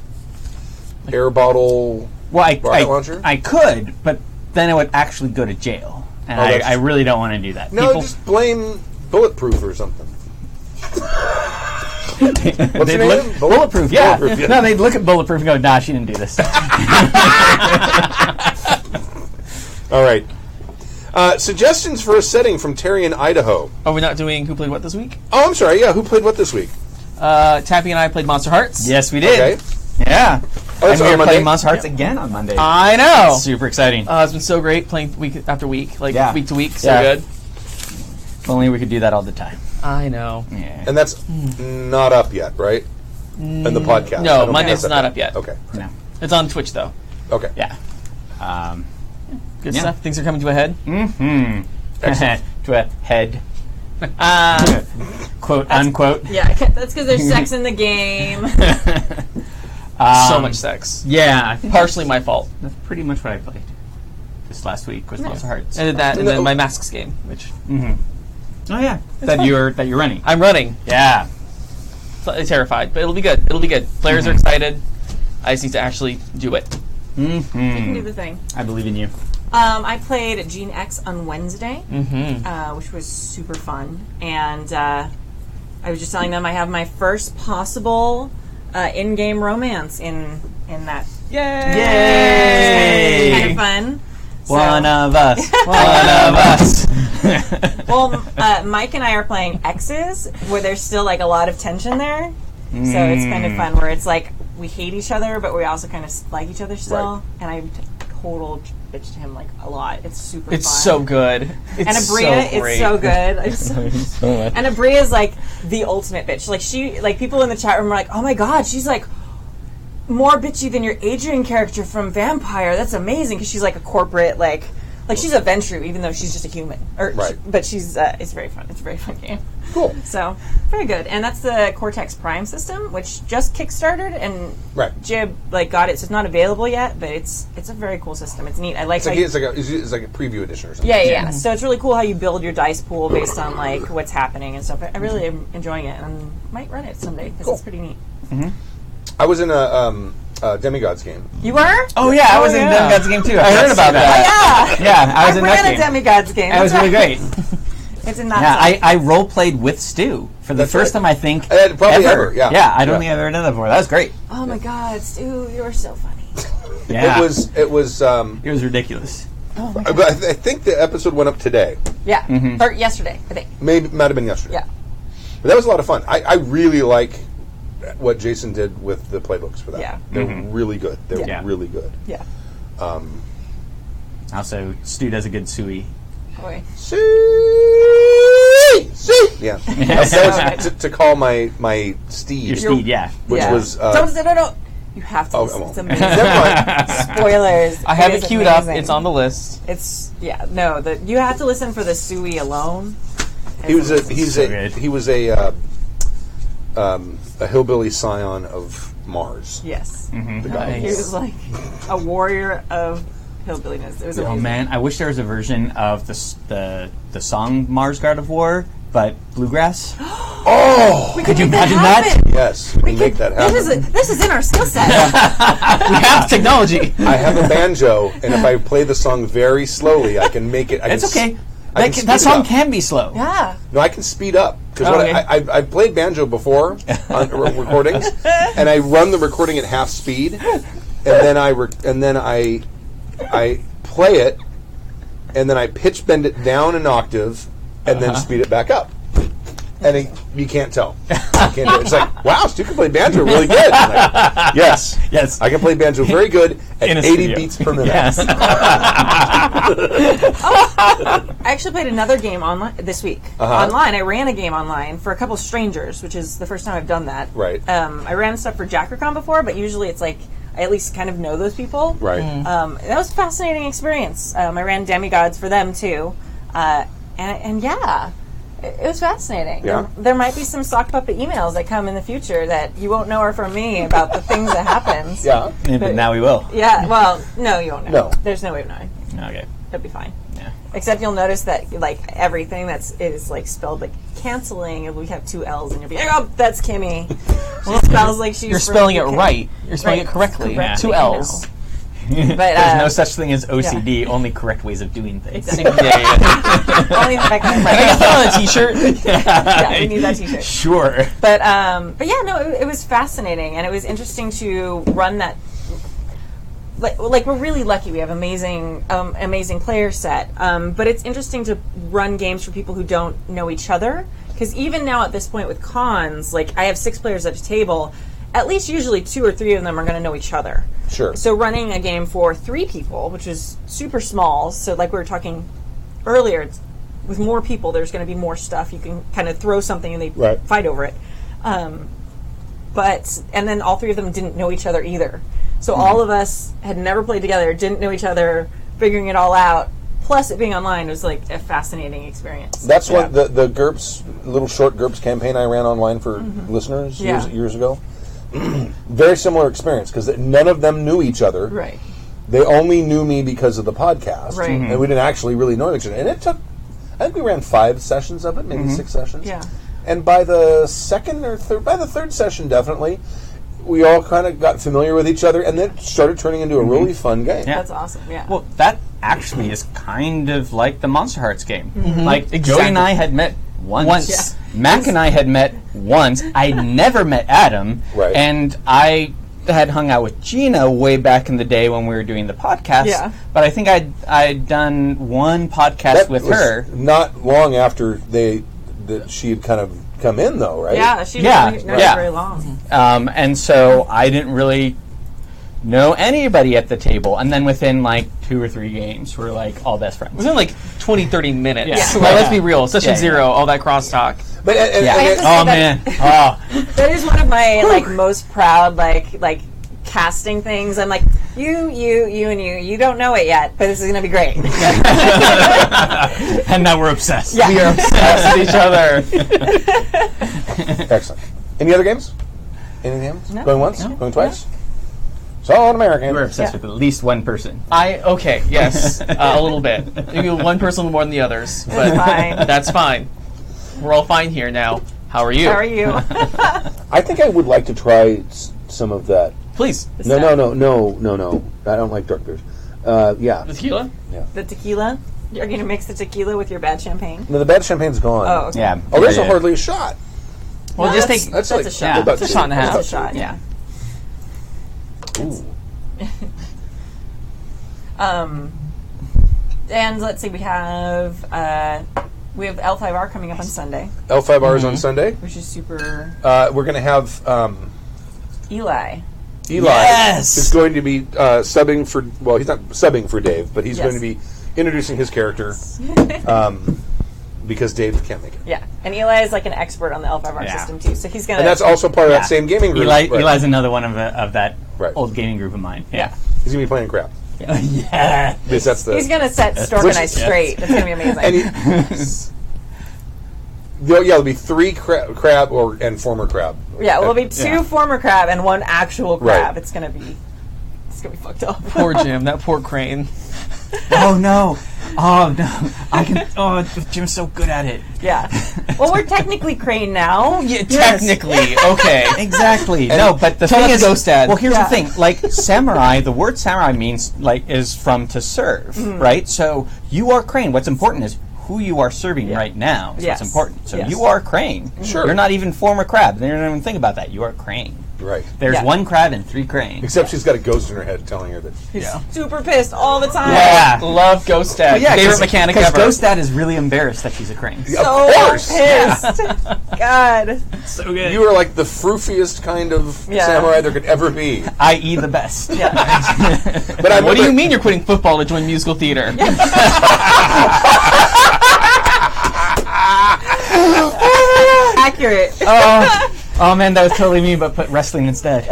air bottle. Well, Rocket launcher? I could, but then I would actually go to jail, and Oh, that's I really don't want to do that. No, People, just blame Bulletproof or something. they'd your look, name? bulletproof. Yeah. Bulletproof, yeah. No, they'd look at bulletproof and go, "Nah, she didn't do this." All right. Suggestions for a setting from Terry in Idaho. Are we not doing Who Played What this week? Oh, I'm sorry. Yeah, who played what this week? Tappy and I played Monster Hearts. Yes, we did. Okay. Yeah. Oh, and that's we on are Monday? playing Monster Hearts again on Monday. I know. Super exciting. It's been so great playing week after week, like Yeah. week to week. So Yeah. good. If only we could do that all the time. I know. Yeah. And that's not up yet, right? In the podcast. I No, don't think Monday's that's not up yet. Okay. No. It's on Twitch though. Okay. Yeah. Good Yeah. stuff. Things are coming to a head. Excellent. To a head. Quote unquote. Yeah, that's because there's sex in the game. So much sex. Yeah. I think Partially my fault. that's pretty much what I played this last week with Monster Hearts. And that, and then my Masks game, which Oh yeah. That you're running. I'm running. Yeah. Slightly terrified, but it'll be good. It'll be good. Players are excited. I just need to actually do it. You can do the thing. I believe in you. I played Gene X on Wednesday, which was super fun. And I was just telling them I have my first possible in-game romance in that. Yay! Kind of fun. One of us. One of us. Well, Mike and I are playing X's, where there's still like a lot of tension there. So it's kind of fun, where it's like we hate each other, but we also kind of like each other still. Right. And I total bitch to him like a lot. It's super It's fun. so good. It's And Abria, so great. it's so good. And Abria is like the ultimate bitch. Like people in the chat room are like, "Oh my god, she's like more bitchy than your Adrian character from Vampire. That's amazing," because she's like a corporate like Like she's a Ventru, even though she's just a human. Right. But she's it's very fun. It's a very fun game. Cool. So very good. And that's the Cortex Prime system, which just kickstarted and Right. Jib got it, so it's not available yet. But it's a very cool system. It's neat. I like It's like a preview edition or something. Yeah. So it's really cool how you build your dice pool based on like what's happening and stuff. I really am enjoying it and might run it someday because it's pretty neat. I was in a Demigods game. You were? Oh yeah, I was in Demigods game too. I heard about that. Yeah. I was in that ran a game. Demigods game. That was really great. It's in that. Yeah, I role played with Stu for the That's first right. time I think Probably ever, yeah. Yeah, I don't think I've ever done that before. That was great. Oh my God, Stu, you were so funny. Yeah, It was. it was ridiculous. But I think the episode went up today. Yeah, or yesterday, I think. Might have been yesterday. Yeah. But that was a lot of fun. I really like what Jason did with the playbooks for that. Yeah. They're really good. They're Yeah. really good. Yeah. Also, Stu does a good Sui. Boy. See. Yeah. That was to call my steed. Your steed, yeah. Which Yeah. was. Don't. You have to. Oh, Listen. I won't. It's amazing. Never mind. Spoilers. I have it is queued up. amazing. It's on the list. It's you have to listen for the Sui alone. He was So good. he was a hillbilly scion of Mars. Yes. The guy. He was like a warrior of hillbilliness. It was Oh amazing. man, I wish there was a version of the song Mars God of War, but bluegrass. Oh, We Could you make that imagine that? happen. yes, we can make that happen. This is in our skill set. We have technology. I have a banjo, and if I play the song very slowly, I can make it. It's okay. I can speed That it song up. can be slow. Yeah. No, I can speed up because Oh, okay. I've played banjo before on recordings, and I run the recording at half speed, and then I play it, and then I pitch bend it down an octave, and then speed it back up. And you can't tell. You can't do it. It's like, wow, Stu can play banjo really good. I'm like, yes, Yes. I can play banjo very good at In a 80 studio. beats per minute. Yes. I actually played another game online this week. Online, I ran a game online for a couple strangers, which is the first time I've done that. Right. I ran stuff for JackerCon before, but usually it's like I at least kind of know those people. Right. That was a fascinating experience. I ran Demigods for them too, and yeah, it was fascinating. Yeah. There might be some sock puppet emails that come in the future that you won't know are from me about the things that happens. Yeah. But now we will. Yeah. Well, no, you won't know. No. There's no way of knowing. Okay. It'll be fine. Yeah. Except you'll notice that like everything is like spelled like canceling, and we have two L's, and you'll be like, oh, that's Kimmy. She spells like she's. You're from spelling it UK. right. You're spelling Right. it correctly. Correctly, Two I know. L's. But There's no such thing as OCD, yeah. only correct ways of doing things. Exactly. Yeah. Only the fact that Can I get that on a T-shirt? yeah, we need that T-shirt. Sure. But yeah, no, it was fascinating, and it was interesting to run that. Like we're really lucky. We have amazing player set. But it's interesting to run games for people who don't know each other. Because even now at this point with cons, like I have 6 players at a table. At least usually 2 or 3 of them are going to know each other. Sure. So running a game for 3 people, which is super small. So like we were talking earlier, it's, with more people, there's going to be more stuff. You can kind of throw something and they Right. fight over it. And then all 3 of them didn't know each other either. So all of us had never played together, didn't know each other, figuring it all out. Plus it being online was like a fascinating experience. That's what the GURPS, little short GURPS campaign I ran online for listeners Yeah. years ago. Very similar experience because none of them knew each other. Right. They only knew me because of the podcast, Right. and we didn't actually really know each other. And it took, I think we ran 5 sessions of it, maybe 6 sessions. Yeah. And by the third session, definitely, we all kind of got familiar with each other, and then it started turning into a really fun game. Yeah. That's awesome. Yeah. Well, that actually is kind of like the Monster Hearts game. Like, Joey Exactly. and I had met once. Once. Mac and I had met once. I never met Adam. Right. And I had hung out with Gina way back in the day when we were doing the podcast. Yeah. But I think I'd done one podcast That with was her. not long after that she had kind of come in, though, right? Yeah, she Yeah, didn't know yeah. very long. And so I didn't really know anybody at the table. And then within like 2 or 3 games, we're like all best friends. Within like 20, 30 minutes. Yeah. Like, let's be real. Session Yeah, 0, all that crosstalk. But Yeah. I have to say Oh that- man. Oh. That is one of my like most proud like casting things. I'm like, you, and you. You don't know it yet, but this is going to be great. And now we're obsessed. Yeah. We are obsessed with each other. Excellent. Any other games? Anything else? No. Going once? No. Going twice? Solid American. We're obsessed with at least one person. Yes, a little bit. Maybe one person more than the others, but fine. that's fine. We're all fine here now. How are you? How are you? I think I would like to try some of that. Please. No. I don't like dark beers. Yeah. The tequila? The tequila? You're going to mix the tequila with your bad champagne? No, the bad champagne's gone. Oh, okay. Yeah. Oh, there's Yeah. hardly a shot. Well, No, just that's- take... That's a like shot. about It's a shot and a half. That's a shot, yeah. Ooh. And let's see, we have L5R coming up on Sunday, L5R is on Sunday. which is super. We're going to have Eli. Eli. Yes! Is going to be subbing for. Well, he's not subbing for Dave, but he's Yes. going to be introducing his character because Dave can't make it. Yeah, and Eli is like an expert on the L5R Yeah. system too, so he's gonna. And that's also part of Yeah. that same gaming group. Eli, Right. Eli's another one of that Right. old gaming group of mine. Yeah. He's going to be playing crap. Yeah. Because that's the. He's gonna set Stork and I straight. That's gonna be amazing. And there'll be 3 crab and former crab. yeah, well, it'll be 2 Yeah. former crab and 1 actual crab. Right. It's gonna be fucked up. Poor Jim. That poor crane. Oh no. Oh no. I can. Oh, Jim's so good at it. Yeah. Well, we're technically Crane now. Yeah, technically. Okay. Exactly. No, but the tell thing us is, Ghost Dad. well, here's Yeah. the thing. Like samurai, the word samurai means is from to serve, right? So you are Crane. What's important is who you are serving right now. Is Yes. what's important. So Yes. you are Crane. Sure. You're not even former crab. They don't even think about that. You are Crane. Right. There's Yeah. 1 crab and 3 cranes. Except she's got a ghost in her head telling her that. He's super pissed all the time. Yeah. Love Ghost Dad. Favorite mechanic ever. Ghost Dad is really embarrassed that she's a crane. Of So course. pissed. God. So good. You are like the froofiest kind of Yeah. samurai there could ever be. I.e. the best. Yeah. But I What do you mean you're quitting football to join musical theater? Accurate. Oh man, that was totally me, but put wrestling instead.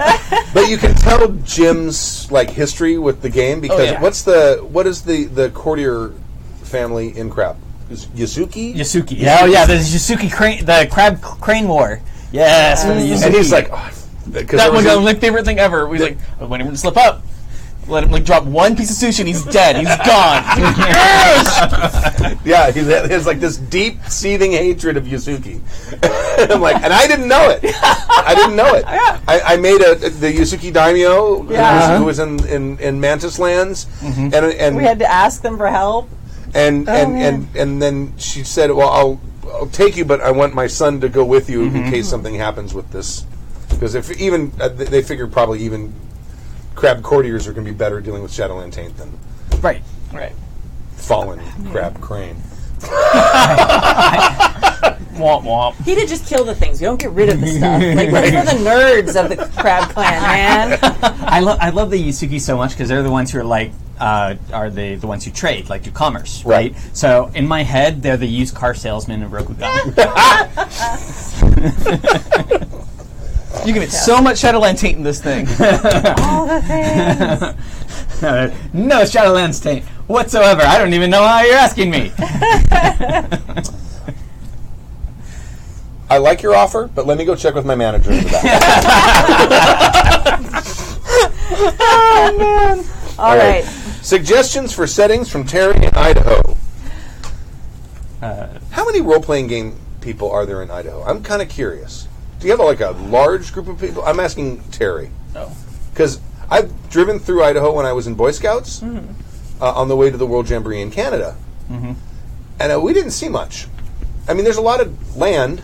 But you can tell Jim's history with the game because yeah. what is the courtier family in crab? Is Yasuki? Yasuki. Oh yeah, the Yasuki crane, the crab crane war. Yes, for the Yasuki. And he's like, That was my favorite thing ever. We like, when him to slip up. Let him drop 1 piece of sushi and he's dead. He's gone. yeah, he has this deep seething hatred of Yasuki. I'm like, and I didn't know it. I didn't know it. I made the Yasuki daimyo who was in Mantis Lands, and We had to ask them for help. and then she said, "Well, I'll take you, but I want my son to go with you in case something happens with this." Because if even they figured probably even crab courtiers are going to be better dealing with Shadowland Taint than right. fallen crab crane. Womp womp. He'd have just killed the things. We don't get rid of the stuff. Like, those are the nerds of the crab clan, man. I love the Yasuki so much because they're the ones who are are the ones who trade, do commerce, right? So in my head, they're the used car salesman of Rokugan. You can get so much Shadowland taint in this thing. All the things. No Shadowlands taint whatsoever. I don't even know how you're asking me. I like your offer, but let me go check with my manager in the back. Oh, man. All right. Suggestions for settings from Terry in Idaho. How many role-playing game people are there in Idaho? I'm kind of curious. Do you have a large group of people? I'm asking Terry. Oh. Because I've driven through Idaho when I was in Boy Scouts on the way to the World Jamboree in Canada. And we didn't see much. I mean, there's a lot of land.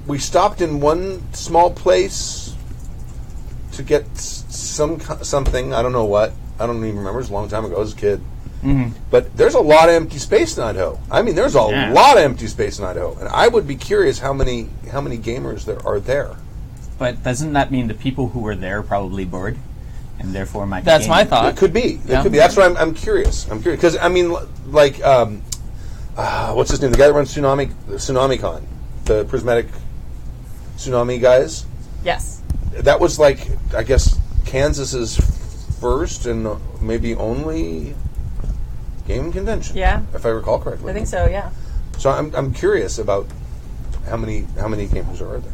We stopped in one small place to get something. I don't know what. I don't even remember. It was a long time ago. I was a kid. But there's a lot of empty space in Idaho. I mean, there's a lot of empty space in Idaho, and I would be curious how many gamers there are there. But doesn't that mean the people who were there are probably bored, and therefore might? That's my thought. It could be. It could be. That's why I'm curious. I'm curious because I mean, what's his name? The guy that runs TsunamiCon, the Prismatic Tsunami guys. Yes. that was like, I guess, Kansas's first and maybe only game convention. Yeah. If I recall correctly. I think so, yeah. So I'm curious about how many games are there.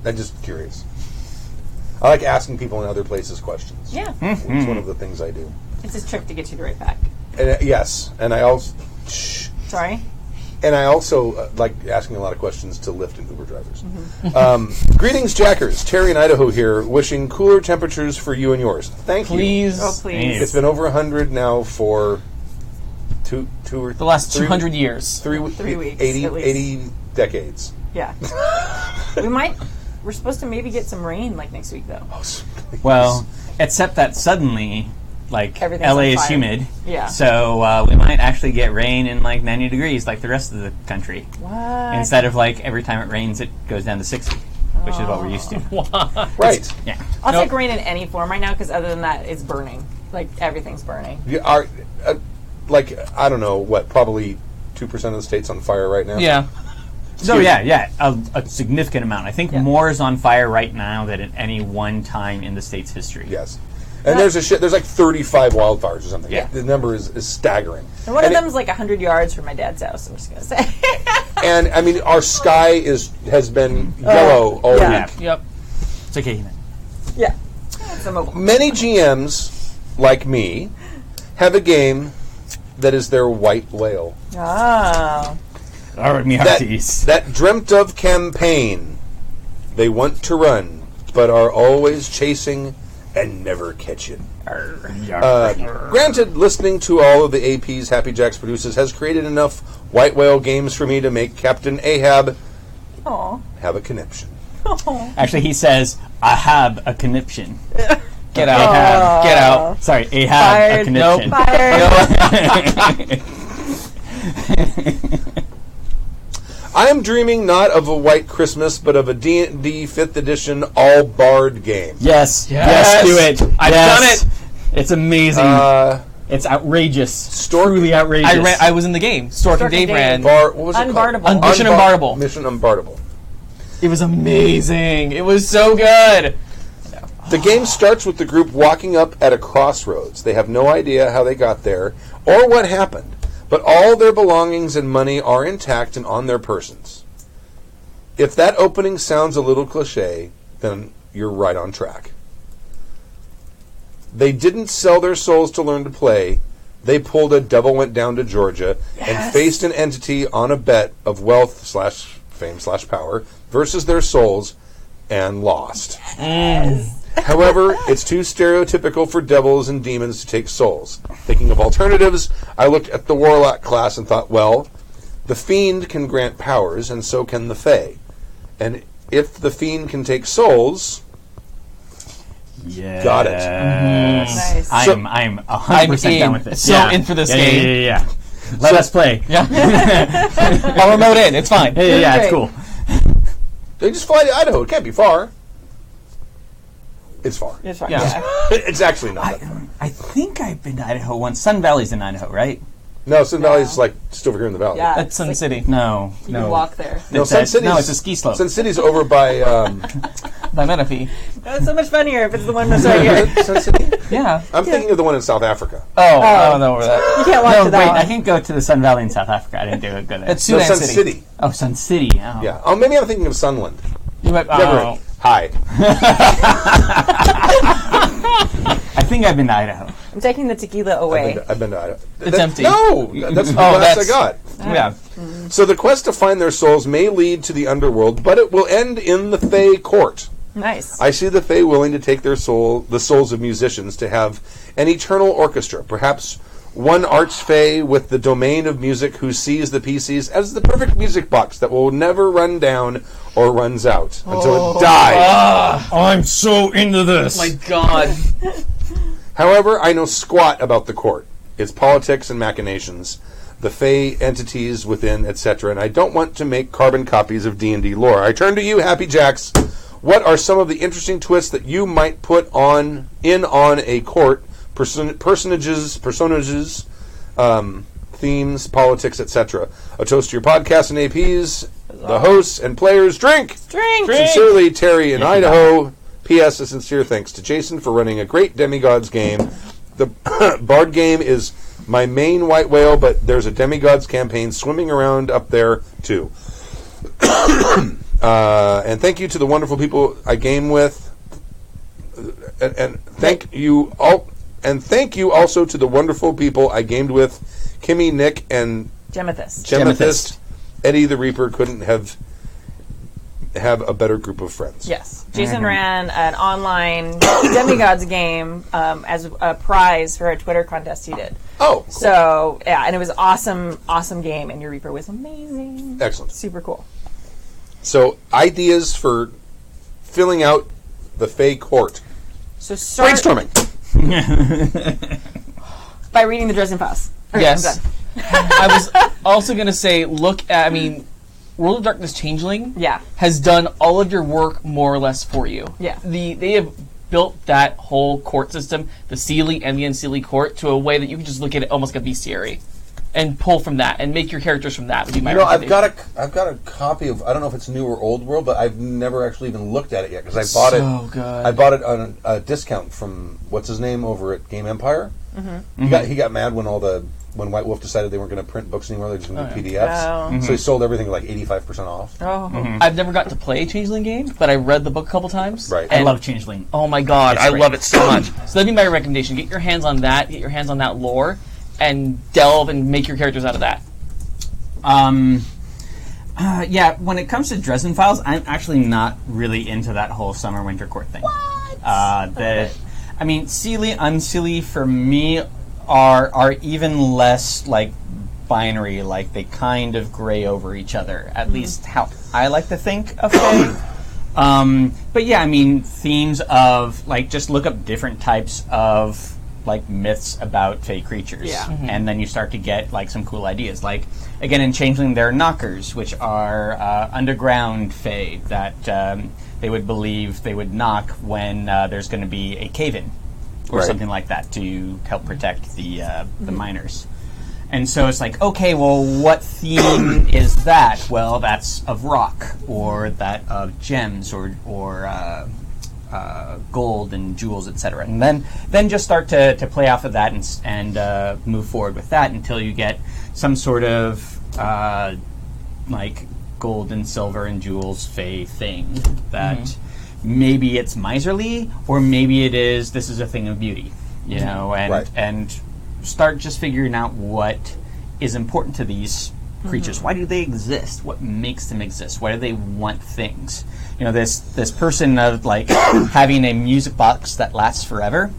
I'm just curious. I like asking people in other places questions. Yeah. It's one of the things I do. It's his trick to get you to write back. And, yes, and I also Sorry? and I also like asking a lot of questions to Lyft and Uber drivers. Greetings, Jackers. Terry in Idaho here, wishing cooler temperatures for you and yours. Thank you. Please. Oh, please. It's been over 100 now for two or The last three- 200 years. 3 weeks, 80, at least. 80 decades. Yeah. We're supposed to maybe get some rain like next week, though. Well, except that suddenly, like, Everything's LA on is fire. humid. Yeah. So we might actually get rain in like 90 degrees like the rest of the country. What? Instead of like every time it rains, it goes down to 60, which is what we're used to. Right. Yeah. I'll Nope. take rain in any form right now because other than that, it's burning. Like, everything's burning. You are, like, I don't know, what, probably 2% of the state's on fire right now? Yeah. So yeah, a significant amount. I think Yeah. more is on fire right now than at any one time in the state's history. Yes. And there's like 35 wildfires or something. Yeah. The number is staggering. And one of it- them's like 100 yards from my dad's house, I'm just going to say. And, I mean, our sky has been yellow all yeah. week. Yep. It's okay, Ethan. Yeah. It's a mobile. Many GMs, like me, have a game that is their white whale. Oh. Lord me That, hearties. that dreamt of campaign they want to run, but are always chasing and never catching. Granted, listening to all of the AP's Happy Jacks produces has created enough white whale games for me to make Captain Ahab Aw. have a conniption. Actually, he says, I have a conniption. Get out. Ahab. Get out. Sorry, Ahab, a Fired. conniption. Fired. I am dreaming not of a white Christmas, but of a D&D 5th edition all-barred game. Yes, Yes. do it. I've Yes. done It's amazing. It's outrageous. Truly outrageous. I was in the game. Stork and Dave ran. What was it called? Unbartable. Mission Unbartable. Mission Unbartable. It was amazing. It was so good. The game starts with the group walking up at a crossroads. They have no idea how they got there or what happened, but all their belongings and money are intact and on their persons. If that opening sounds a little cliche, then you're right on track. They didn't sell their souls to learn to play. They pulled a Devil Went Down to Georgia and faced an entity on a bet of wealth/fame/power versus their souls and lost. However, it's too stereotypical for devils and demons to take souls. Thinking of alternatives, I looked at the Warlock class and thought, well, the Fiend can grant powers, and so can the Fae. And if the Fiend can take souls, Yes. got it. Nice. I'm 100% down with this. So in for this game. Yeah. Let us play. Yeah. I'll remote in. It's fine. Yeah, it's cool. they just fly to Idaho. It can't be far. It's far. It's fine. Yeah. Yeah. It's actually not that far. I think I've been to Idaho once. Sun Valley's in Idaho, right? No, Sun Valley's like just over here in the valley. Yeah. That's Sun City. No. You no. can walk there. No, It's Sun a- City's, no, it's a ski slope. Sun City's over by By Menifee. That's so much funnier if it's the one that's right here. Sun City. Yeah. I'm thinking of the one in South Africa. Oh, I don't know where that. You can't walk No, to wait, that I one. didn't go to the Sun Valley in South Africa. I didn't do it good there. It's No, Sudan Sun City. City. Oh, Sun City. Oh. Yeah. Oh, maybe I'm thinking of Sunland. You might. Never. Oh. Hi. I think I've been to Idaho. I'm taking the tequila away. I've been to Idaho. It's empty. No, that's the last I got. Yeah. So the quest to find their souls may lead to the underworld, but it will end in the Fae court. Nice. I see the Fae willing to take the souls of musicians to have an eternal orchestra. Perhaps one archfey with the domain of music who sees the PCs as the perfect music box that will never run down or runs out until it dies. I'm so into this. My God. However, I know squat about the court, its politics and machinations, the Fae entities within, etc., and I don't want to make carbon copies of D&D lore. I turn to you, Happy Jacks. What are some of the interesting twists that you might put on a court? Personages, themes, politics, etc. A toast to your podcast and APs, the hosts and players. Drink! Drink! Sincerely, Terry in Idaho. P.S. A sincere thanks to Jason for running a great Demigods game. The Bard game is my main white whale, but there's a Demigods campaign swimming around up there, too. And thank you to the wonderful people I game with. And thank you also to the wonderful people I gamed with, Kimmy, Nick, and Gemethist. Eddie the Reaper couldn't have a better group of friends. Yes. Jason ran an online Demigods game as a prize for a Twitter contest he did. Oh, cool. So, yeah, and it was awesome game, and your Reaper was amazing. Excellent. Super cool. So, ideas for filling out the Fae court. So start Brainstorming. by reading the Dresden Files. Okay, Yes. I'm done. I was also going to say, World of Darkness Changeling Yeah. has done all of your work more or less for you. Yeah. They have built that whole court system, the Seelie and the Unseelie court, to a way that you can just look at it almost like a bestiary and pull from that and make your characters from that. Would be my I've recommendation. got a copy of, I don't know if it's New or Old World, but I've never actually even looked at it yet because I bought it. So good. I bought it on a discount from what's his name over at Game Empire. Mm-hmm. He got mad when when White Wolf decided they weren't going to print books anymore; they're just going to do PDFs. Oh. So he sold everything like 85% off. Oh. I've never got to play a Changeling game, but I read the book a couple times. Right. I love Changeling. Oh my god, It's I great. love it so much. So that'd be my recommendation. Get your hands on that, get your hands on that lore, and delve and make your characters out of that. Yeah, when it comes to Dresden Files, I'm actually not really into that whole summer-winter court thing. What? Seelie, Unseelie, for me, are even less, like, binary. Like, they kind of gray over each other, at least how I like to think of Fae. But yeah, themes of, like, just look up different types of, like, myths about Fae creatures. Yeah. And then you start to get, like, some cool ideas. Like, again, in Changeling, there are knockers, which are underground Fae that they would believe they would knock when there's going to be a cave-in or something like that to help protect the miners. And so it's like, okay, well, what theme is that? Well, that's of rock, or that of gems, or gold and jewels, etc. And then just start to play off of that and move forward with that until you get some sort of like gold and silver and jewels Fae thing that maybe it's miserly, or maybe this is a thing of beauty, and start just figuring out what is important to these creatures. Why do they exist? What makes them exist? Why do they want things? This person of, like, having a music box that lasts forever,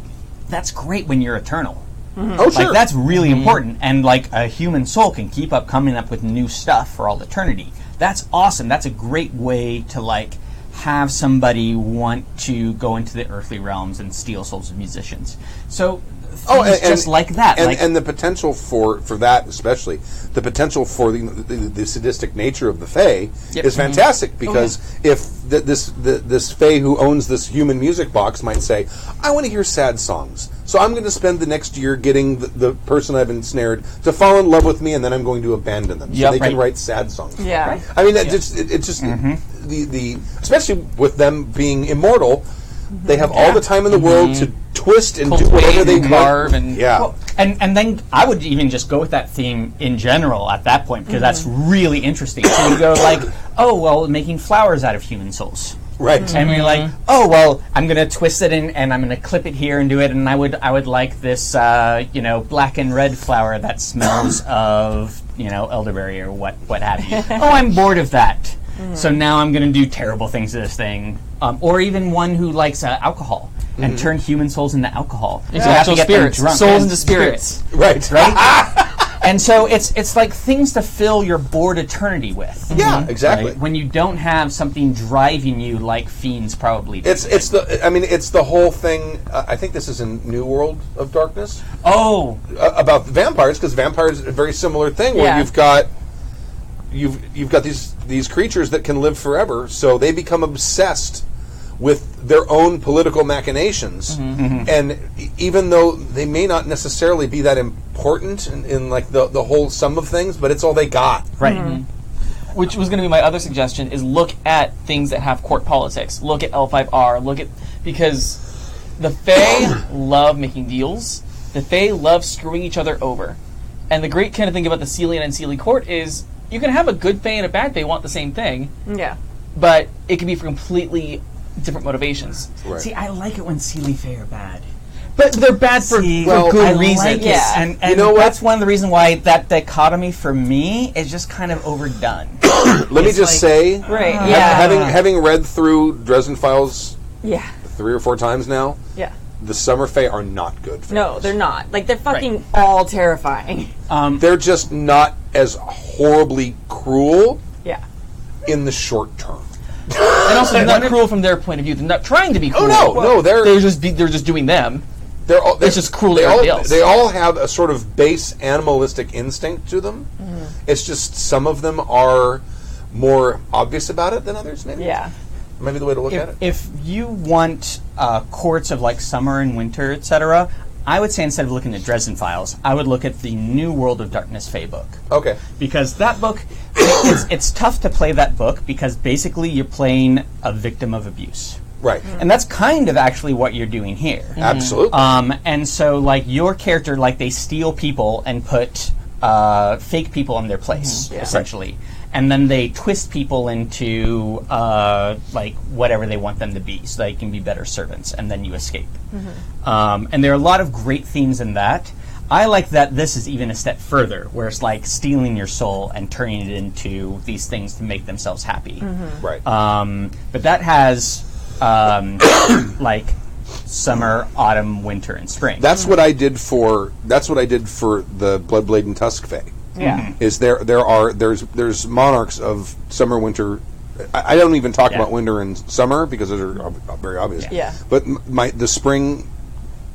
that's great when you're eternal. Oh, sure. Like, that's really important. And, like, a human soul can keep coming up with new stuff for all eternity. That's awesome. That's a great way to, like, have somebody want to go into the earthly realms and steal souls of musicians. So just like that. And the potential for that, especially, the potential for the sadistic nature of the Fae is fantastic, because if this Fae who owns this human music box might say, I want to hear sad songs, so I'm going to spend the next year getting the person I've ensnared to fall in love with me, and then I'm going to abandon them. So they can write sad songs. Yeah. Right? It's just the especially with them being immortal, they have all the time in the world to twist and do whatever they carve want. Well, and then I would even just go with that theme in general at that point, because that's really interesting. So you go like, oh, well, making flowers out of human souls. Right. And we're like, oh, well, I'm going to twist it in, and I'm going to clip it here and do it, and I would like this, black and red flower that smells of, elderberry or what have you. Oh, I'm bored of that. So now I'm going to do terrible things to this thing. Or even one who likes alcohol and turn human souls into alcohol. Into So you have to actual get them spirits. drunk. Souls And into spirits. Right. And so it's like things to fill your bored eternity with. Yeah, exactly. Right? When you don't have something driving you like fiends probably do. It's the whole thing. I think this is in New World of Darkness. Oh, About vampires, because vampires is a very similar thing where you've got these creatures that can live forever, so they become obsessed with their own political machinations, and even though they may not necessarily be that important in like the whole sum of things, but it's all they got. right. which was going to be my other suggestion, is look at things that have court politics. Look at L5R. Because the Fae love making deals. The Fae love screwing each other over. And the great kind of thing about the Seelie and Unseelie court is you can have a good Fae and a bad Fae want the same thing. Yeah. But it can be for completely different motivations. Right. See, I like it when Seelie Fae are bad. But they're bad for good I reasons. like it. Yeah. And You know what? that's one of the reasons why that dichotomy for me is just kind of overdone. Let me just say, Right. Yeah. having read through Dresden Files Yeah. 3 or 4 times now, Yeah. the Summer Fae are not good for No, this. they're not. Like, they're fucking all terrifying. They're just not as horribly cruel Yeah. in the short term. And also, they're not cruel from their point of view. They're not trying to be cruel. no, they're just doing them. It's just cruel to everybody else. They all have a sort of base animalistic instinct to them. Mm-hmm. It's just some of them are more obvious about it than others, maybe? Yeah. Maybe the way to look at it. If you want courts of like summer and winter, etc., I would say instead of looking at Dresden Files, I would look at the New World of Darkness Fae book. Okay. Because that book, it's tough to play that book because basically you're playing a victim of abuse. Right. And that's kind of actually what you're doing here. Absolutely. And so, like, your character, like, they steal people and put fake people in their place, essentially. And then they twist people into, like, whatever they want them to be, so they can be better servants, and then you escape. And there are a lot of great themes in that. I like that this is even a step further, where it's like stealing your soul and turning it into these things to make themselves happy. Right. But that has, like, summer, autumn, winter, and spring. That's what I did for the Bloodblade and Tusk Fae. Yeah. Is there's monarchs of summer, winter. I don't even talk about winter and summer because those are very obvious. Yeah. But the spring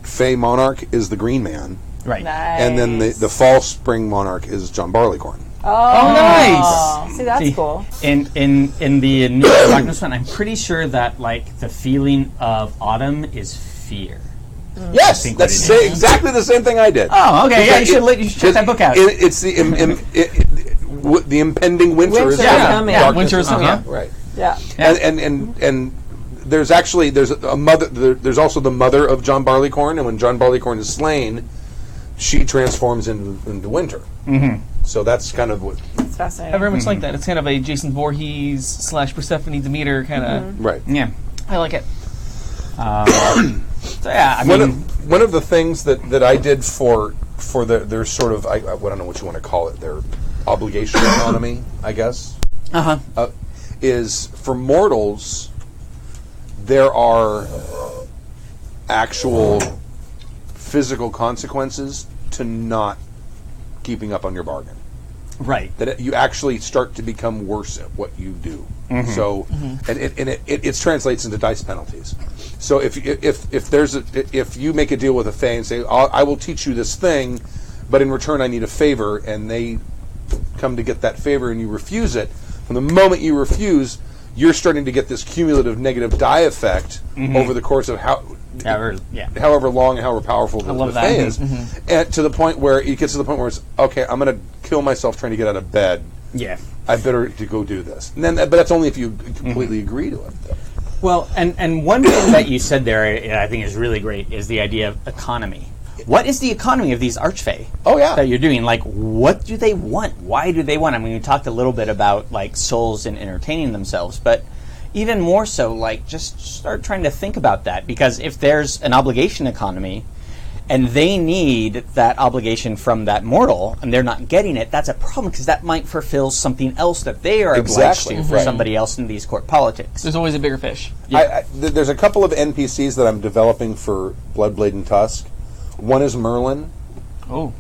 Fae monarch is the Green Man, right. Nice. and then the fall spring monarch is John Barleycorn. Oh, nice. See, that's cool. In the New Darkness one, I'm pretty sure that like the feeling of autumn is fear. Yes, think that's what it is. exactly the same thing I did. Oh, okay. Yeah, you should check that book out. It's the impending winter is Winter coming. coming. Darkness Winter is coming, yeah. Right. Yeah. And there's a mother. There's also the mother of John Barleycorn, and when John Barleycorn is slain, she transforms into winter. Mm-hmm. So that's kind of what. It's fascinating. I very much like that. It's kind of a Jason Voorhees / Persephone Demeter kind of. Right. Yeah. I like it. So yeah, I mean, One of the things that I did for their sort of I don't know what you want to call it, their obligation economy, I guess, is for mortals there are actual physical consequences to not keeping up on your bargain. right. That you actually start to become worse at what you do. So, and it translates into dice penalties. So if you make a deal with a Fae and say, I will teach you this thing, but in return I need a favor, and they come to get that favor and you refuse it, from the moment you refuse, you're starting to get this cumulative negative die effect over the course of however long and however powerful the love Fae that. is, and to the point where it gets to the point where it's okay. I'm going to kill myself trying to get out of bed. Yeah. I better to go do this. And then, but that's only if you completely agree to it. Well, and one thing that you said there, I think is really great, is the idea of economy. What is the economy of these archfey? Oh, yeah. That you're doing? Like, what do they want? Why do they want? I mean, we talked a little bit about like souls and entertaining themselves, but even more so, like, just start trying to think about that, because if there's an obligation economy and they need that obligation from that mortal and they're not getting it, that's a problem, because that might fulfill something else that they are Exactly, obliged to for right. somebody else in these court politics. There's always a bigger fish. There's a couple of NPCs that I'm developing for Bloodblade and Tusk. One is Merlin, Oh.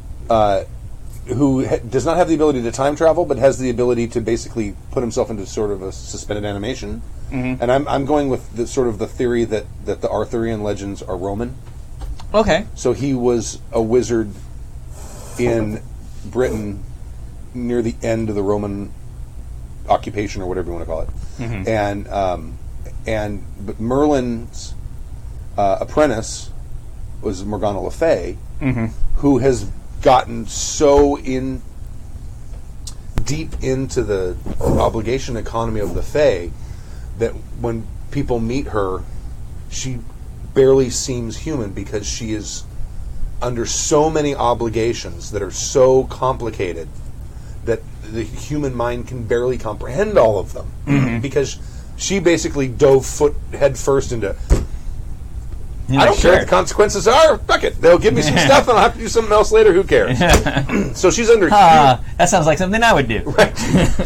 who does not have the ability to time travel, but has the ability to basically put himself into sort of a suspended animation. And I'm going with the sort of the theory that the Arthurian legends are Roman. Okay. So he was a wizard in Britain near the end of the Roman occupation, or whatever you want to call it. But Merlin's apprentice was Morgana Le Fay, who has gotten so deep into the obligation economy of the Fae that when people meet her, she barely seems human because she is under so many obligations that are so complicated that the human mind can barely comprehend all of them because she basically dove head first into. I don't care what the consequences are. Fuck it. They'll give me some stuff, and I'll have to do something else later. Who cares? So she's under. That sounds like something I would do. Right.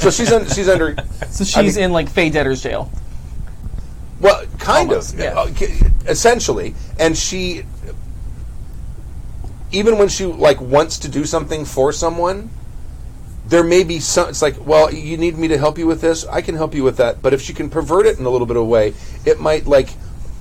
So she's under. So she's in like Fae debtor's jail. Well, kind Almost, of, yeah. essentially, and she, even when she like wants to do something for someone, there may be some. It's like, well, you need me to help you with this. I can help you with that. But if she can pervert it in a little bit of a way, it might like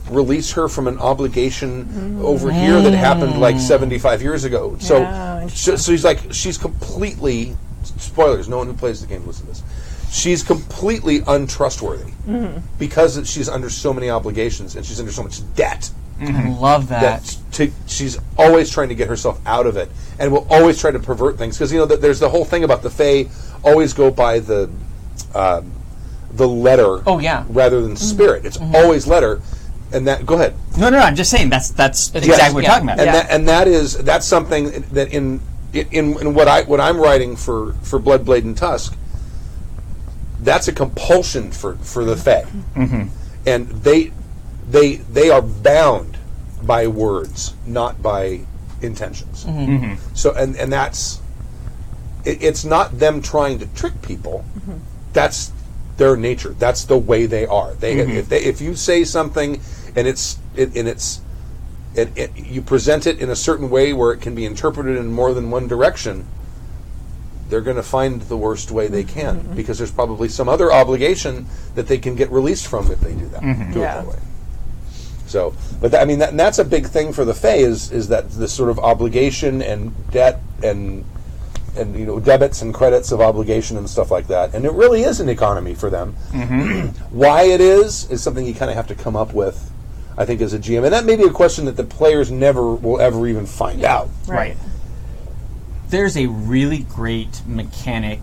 release her from an obligation over here that happened like 75 years ago. So she's completely. Spoilers. No one who plays the game listens to this. She's completely untrustworthy because she's under so many obligations and she's under so much debt. I love that. She's always trying to get herself out of it and will always try to pervert things because there's the whole thing about the Fae always go by the letter rather than spirit. It's always letter. And that, go ahead. No, I'm just saying that's exactly what we're talking about. And that's something that in what I'm writing for Bloodblade and Tusk, that's a compulsion for the Fae, and they are bound by words, not by intentions. So and that's it's not them trying to trick people. That's their nature. That's the way they are. If you say something and you present it in a certain way where it can be interpreted in more than one direction, they're going to find the worst way they can because there's probably some other obligation that they can get released from if they do that. Do it that way. So, but that's a big thing for the Fae is that this sort of obligation and debt and debits and credits of obligation and stuff like that. And it really is an economy for them. Why it is something you kind of have to come up with, I think, as a GM. And that may be a question that the players never will ever even find out. Right. There's a really great mechanic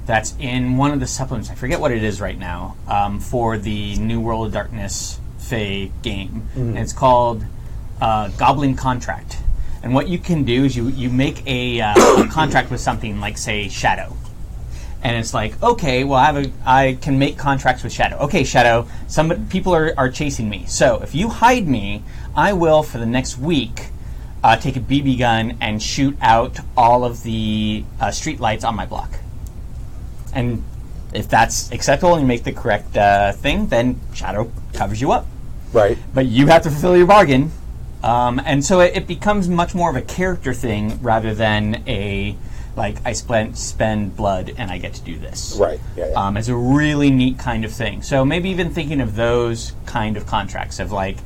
that's in one of the supplements. I forget what it is right now for the New World of Darkness Fae game. And it's called Goblin Contract. And what you can do is you make a contract with something like, say, Shadow. And it's like, okay, well, I can make contracts with Shadow. Okay, Shadow, some people are chasing me. So if you hide me, I will, for the next week, take a BB gun and shoot out all of the street lights on my block. And if that's acceptable and you make the correct thing, then Shadow covers you up. Right. But you have to fulfill your bargain. And so it becomes much more of a character thing rather than I spend blood and I get to do this. Right. Yeah. It's a really neat kind of thing. So maybe even thinking of those kind of contracts of like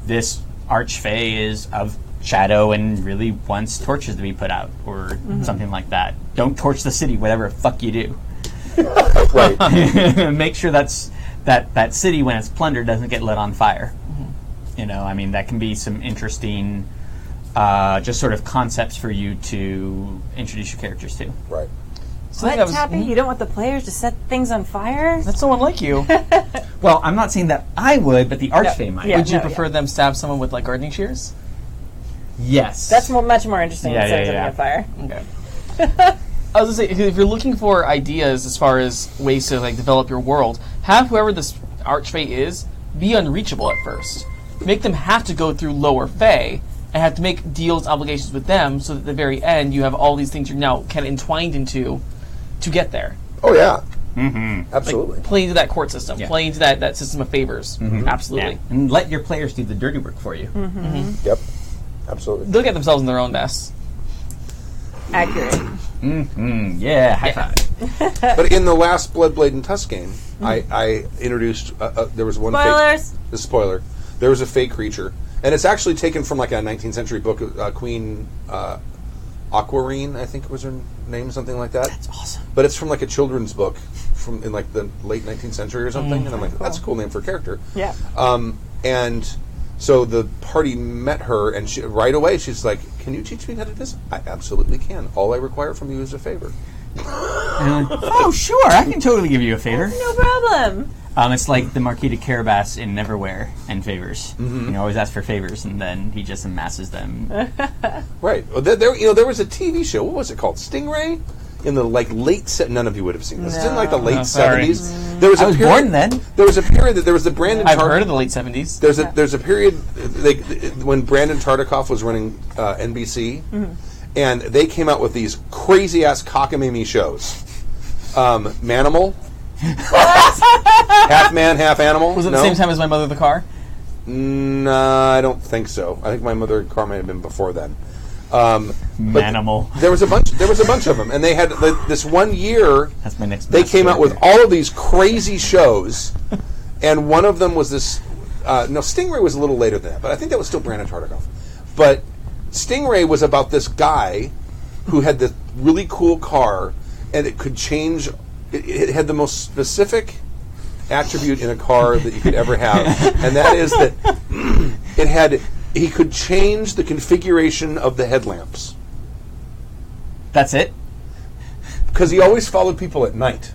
this Archfey is of Shadow and really wants torches to be put out or something like that. Don't torch the city, whatever the fuck you do. Right. Make sure that city, when it's plundered, doesn't get lit on fire. That can be some interesting just sort of concepts for you to introduce your characters to. Right. What, Tappy? You don't want the players to set things on fire? That's someone like you. Well, I'm not saying that I would, but the Archfey might. Would you prefer them stab someone with like gardening shears? Yes. That's much more interesting than setting something on fire. Okay. I was going to say, if you're looking for ideas as far as ways to like develop your world, have whoever this Archfey is be unreachable at first. Make them have to go through lower Fae and have to make deals, obligations with them, so that at the very end you have all these things you're now kind of entwined into to get there. Oh yeah. Absolutely. Like, play into that court system. Play into that system of favors. Absolutely. Yeah. And let your players do the dirty work for you. Yep. Absolutely. They'll get themselves in their own mess. Accurate. Yeah, high five. But in the last Bloodblade and Tusk game, I introduced there was one Spoilers. Spoiler. There was a fake creature, and it's actually taken from like a 19th century book, Queen Aquarine, I think was her name, something like that. That's awesome. But it's from like a children's book from in like the late 19th century or something, and I'm like, that's a cool name for a character. Yeah. And so the party met her, and right away she's like, "Can you teach me how to do this?" I absolutely can. All I require from you is a favor. And you're like, oh, sure, I can totally give you a favor. No problem. It's like the Marquis de Carabas in Neverwhere and favors. You always ask for favors, and then he just amasses them. Right. Well, there was a TV show. What was it called? Stingray? In the late none of you would have seen this. It's in like the late sorry. 70s. There was I was born then. There was a period that there was the Brandon. I've heard of the late 70s. There's a period when Brandon Tartikoff was running NBC, and they came out with these crazy ass cockamamie shows. Manimal, half man, half animal. Was it the same time as My Mother the Car? No, I don't think so. I think My Mother Car might have been before then. Manimal. There was a bunch of them, and they had this one year. That's my next. They came out with all of these crazy shows, and one of them was this. No, Stingray was a little later than that, but I think that was still Brandon Tartikoff. But Stingray was about this guy who had this really cool car, and it could change. It had the most specific attribute in a car that you could ever have, and that is that he could change the configuration of the headlamps. That's it? Because he always followed people at night.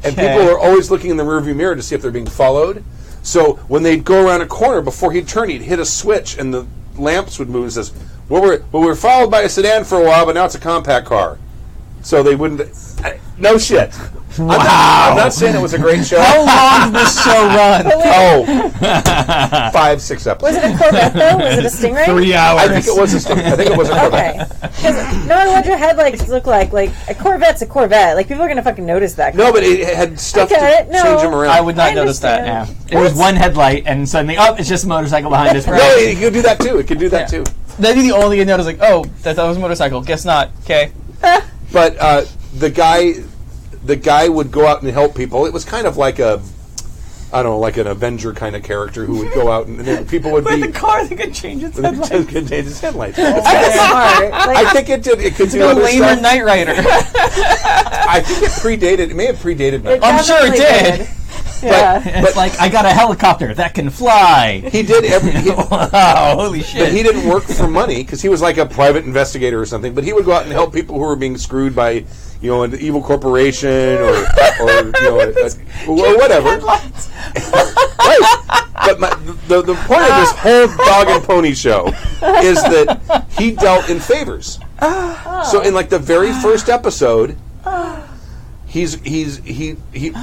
And Okay. people were always looking in the rearview mirror to see if they're being followed. So when they'd go around a corner, before he'd turn, he'd hit a switch and the lamps would move and says, we were followed by a sedan for a while, but now it's a compact car. So they wouldn't... no shit. Wow. I'm not saying it was a great show. How long did this show run? 5, 6 episodes. Was it a Corvette though? Was it a Stingray? 3 hours. I think it was a Stingray. I think it was a Corvette. Okay. Because no matter what your headlights look like a Corvette's a Corvette. Like, people are going to fucking notice that. No, but it had stuff I to get it. No. change them around. I would not I notice that. understand. Yeah. It was one headlight, and suddenly, it's just a motorcycle behind us. No, Right? it could do that too. It could do that too. That'd be the only thing you notice. Like, oh, that was a motorcycle. Guess not. Okay. But the guy would go out and help people. It was kind of like like an Avenger kind of character who would go out and then people would With be... the car that could change its headlights. could change its headlights. That's smart. I think it did. It could do The other lamer stuff. Knight Rider. I think it predated... It may have predated Knight. I'm sure it definitely did. Yeah. It's like, I got a helicopter that can fly. He did Wow, holy but shit. he didn't work for money because he was like a private investigator or something. But he would go out and help people who were being screwed by, an evil corporation or or whatever. Right. But the point of this whole dog and pony show is that he dealt in favors. So in like the very first episode,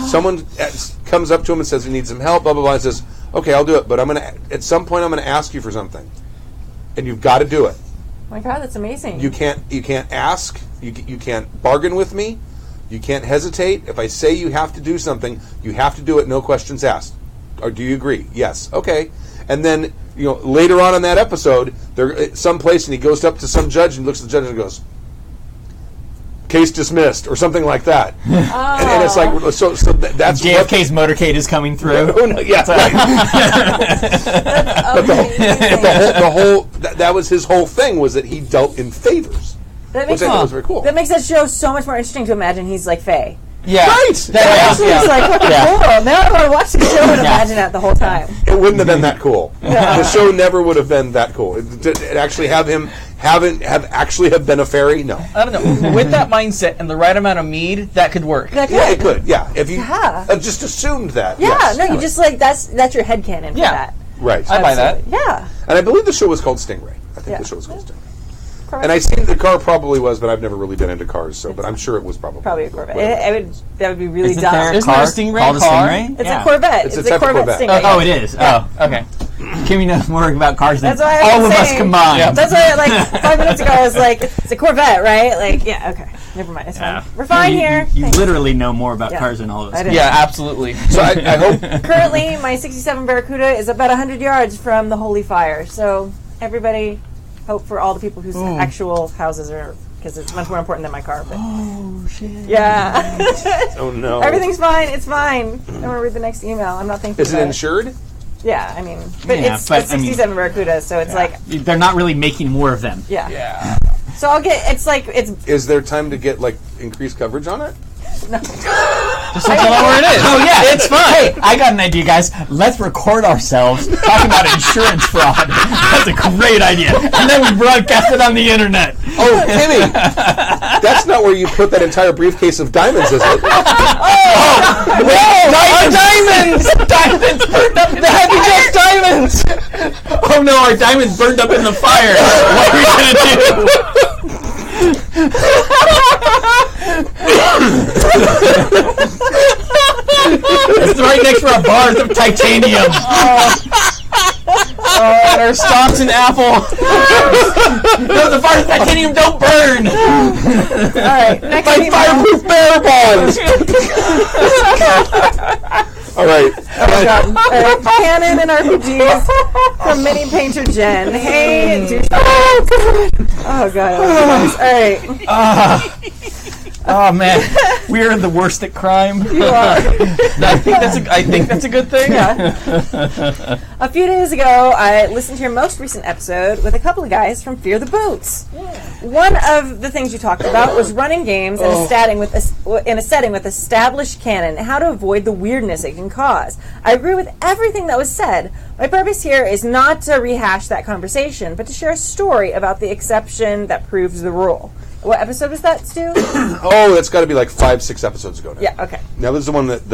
someone comes up to him and says he needs some help, blah blah blah, and says, "Okay, I'll do it, but at some point I'm gonna ask you for something, and you've got to do it. Oh my God, that's amazing. You can't ask, you can't bargain with me, you can't hesitate. If I say you have to do something, you have to do it, no questions asked. Or do you agree? Yes. Okay. And then later on in that episode, they're at some place, and he goes up to some judge and looks at the judge and goes, "Case dismissed," or something like that. And it's like, so that's JFK's motorcade is coming through. Oh, no, yeah. But the whole that was his whole thing, was that he dealt in favors. That makes Which I thought was very cool. That makes that show so much more interesting to imagine he's like Faye. Yeah. Right. That actually is like fucking cool. Now I want to watch the show and imagine that the whole time. It wouldn't have been that cool. The show never would have been that cool. It actually have him have been a fairy? No. I don't know. With that mindset and the right amount of mead, that could work. That Yeah, it could. Yeah, if you Yeah. just assumed that. Yeah, yes. no, you just like that's your headcanon for Yeah. that. Right. I buy that. Yeah. And I believe the show was called Stingray. I think Yeah. the show was called Stingray. And I seen the car probably was, but I've never really been into cars, so. But I'm sure it was probably a Corvette. whatever. That would be really Isn't dumb. there a Isn't there a car Stingray called a car? Stingray? It's Yeah. a Corvette. It's It's a a type of Corvette Corvette. Stingray. Oh, it is. Oh, okay. Can we know more about cars than That's why I all was of us saying- combined? Yeah. That's why, like 5 minutes ago, I was like, "It's a Corvette, right?" Like, yeah, okay, never mind. It's Yeah. fine. We're fine You- here. You Thanks. literally know more about Yeah. cars than all of us. I do. Yeah, absolutely. So I hope. Currently, my '67 Barracuda is about 100 yards from the Holy Fire. So everybody, hope for all the people whose actual houses are, because it's much more important than my car. But shit. yeah, Oh no. everything's fine. It's fine. I want to read the next email. I'm not thinking. Is it about insured? Yeah, I mean, but Yeah, it's but, a '67 Barracuda, so it's like, They're not really making more of them. yeah. Yeah. So I'll get. It's like it's. Is there time to get like increased coverage on it? Just tell them where it is. Oh yeah, it's fun. Hey, I got an idea, guys. Let's record ourselves talking about insurance fraud. That's a great idea. And then we broadcast it on the internet. Oh, Timmy, That's not where you put that entire briefcase of diamonds, is it? Diamonds! Diamonds burned up in the Happy Jack diamonds! Oh no, our diamonds burned up in the fire. What are we gonna do? It's right next to our bars of titanium. And our stocks and apple. No, the bars of titanium don't burn. All right, next My email. fireproof bear bonds! All right. Canon and RPGs from Mini Painter Jen. Hey, dude. Oh god. All right. Oh man, we are the worst at crime. You are. I think that's a good thing. Yeah. A few days ago, I listened to your most recent episode with a couple of guys from Fear the Boots. One of the things you talked about was running games in a setting with established canon and how to avoid the weirdness it can cause. I agree with everything that was said. My purpose here is not to rehash that conversation, but to share a story about the exception that proves the rule. What episode was that, Stu? Oh, that's got to be like 5-6 episodes ago now. Yeah, okay. Now, this is the one that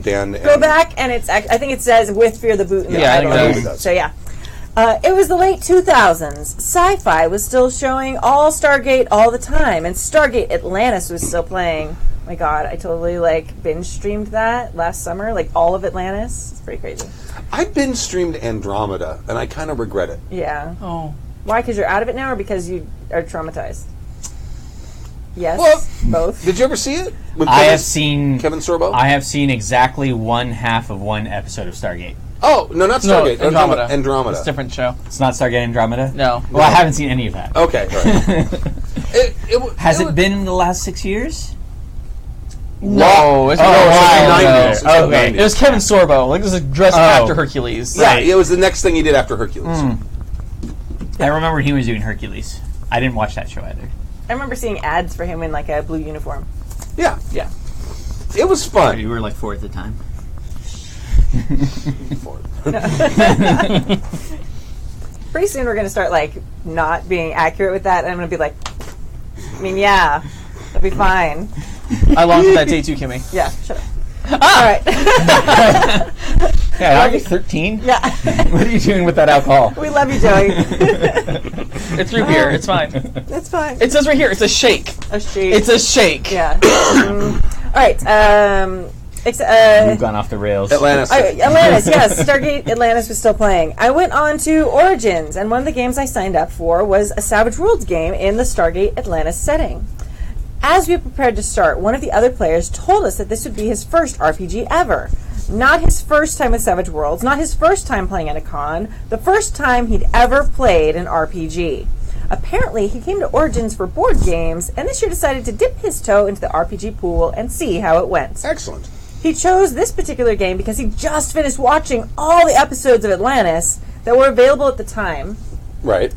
Dan... Go back, and I think it says with Fear the Boot in the Yeah, I title. think it does. So, yeah. It was the late 2000s. Sci-Fi was still showing all Stargate all the time, and Stargate Atlantis was still playing. My God, I totally, binge streamed that last summer, all of Atlantis. It's pretty crazy. I binge streamed Andromeda, and I kind of regret it. Yeah. Oh. Why? Because you're out of it now, or because you are traumatized? Yes, Well, both. Did you ever see it? With I have seen Kevin Sorbo? I have seen exactly one half of one episode of Stargate. Oh, no, not No, Stargate. Andromeda. Andromeda. It's a different show. It's not Stargate Andromeda? No. Well, I haven't seen any of that. Okay, all right. Has it been in the last 6 years? No, it's Oh, no, it's like no, the 90s. no. It's like the Okay. 90s. It was Kevin Sorbo. This is a dress after Hercules. Yeah, it was the next thing he did after Hercules. I remember he was doing Hercules. I didn't watch that show either. I remember seeing ads for him in, a blue uniform. Yeah. Yeah. It was fun. You were 4 at the time. Pretty soon we're going to start, not being accurate with that, and I'm going to be yeah, it'll be fine. I lost it that day too, Kimmy. Yeah, shut up. All right. Yeah, are you 13? Yeah. What are you doing with that alcohol? We love you, Joey. It's root beer. It's fine. That's fine. It says right here. It's a shake. A shake. It's a shake. Yeah. All right. You've gone off the rails. Atlantis. Atlantis, yes. Stargate Atlantis was still playing. I went on to Origins, and one of the games I signed up for was a Savage Worlds game in the Stargate Atlantis setting. As we prepared to start, one of the other players told us that this would be his first RPG ever. Not his first time with Savage Worlds, not his first time playing at a con, the first time he'd ever played an RPG. Apparently, he came to Origins for board games, and this year decided to dip his toe into the RPG pool and see how it went. Excellent. He chose this particular game because he just finished watching all the episodes of Atlantis that were available at the time Right.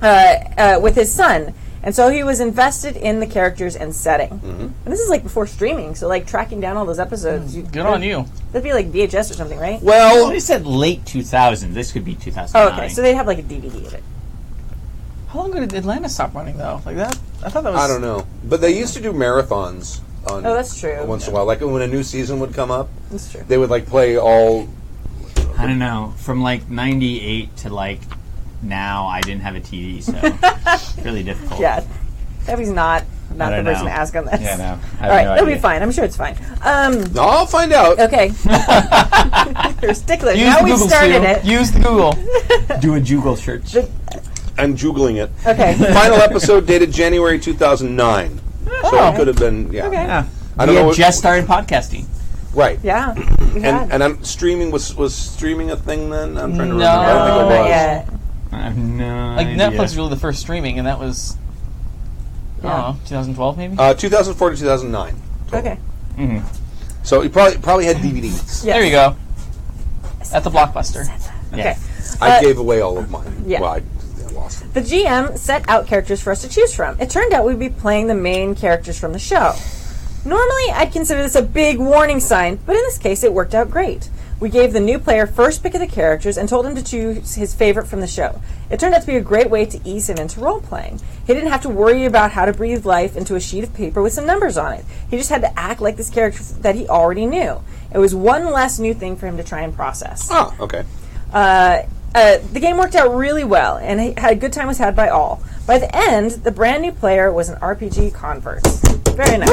with his son. And so he was invested in the characters and setting. Mm-hmm. And this is before streaming, so tracking down all those episodes. Good on you. That'd be VHS or something, right? Well, They said late 2000s. This could be 2009. Oh, okay. So they'd have a DVD of it. How long did Atlanta stop running though? Like that? I thought that was. I don't know. But they used to do marathons on Oh, that's true. once in a while. Like when a new season would come up, That's true. they would play all... I don't know. From 98 to now, I didn't have a TV, so it's really difficult. Yeah. Debbie's not I the don't person know. to ask on this. Yeah, no. All right, it'll be fine. I'm sure it's fine. No, I'll find out. Okay. You're stickler. Use Now the we've Google, started Stu. it. Use the Google. Do a Google search. I'm Googling it. Okay. Final episode dated January 2009. So it could have been, yeah. Okay. Yeah. I don't We know had what- just started podcasting. Right. Yeah. We had. And I'm streaming, was streaming a thing then? I'm trying to No. remember. I don't think it not was. yet. I have no Like idea. Netflix was really the first streaming, and that was. I don't know, 2012 maybe. 2004 to 2009. Okay. So he probably had DVDs. Yes. There you go. At the Blockbuster. Okay. I gave away all of mine. yeah. Well, I lost them. The GM set out characters for us to choose from. It turned out we'd be playing the main characters from the show. Normally, I'd consider this a big warning sign, but in this case, it worked out great. We gave the new player first pick of the characters and told him to choose his favorite from the show. It turned out to be a great way to ease him into role-playing. He didn't have to worry about how to breathe life into a sheet of paper with some numbers on it. He just had to act like this character that he already knew. It was one less new thing for him to try and process. Oh, okay. The game worked out really well, and a good time was had by all. By the end, the brand new player was an RPG convert. Very nice.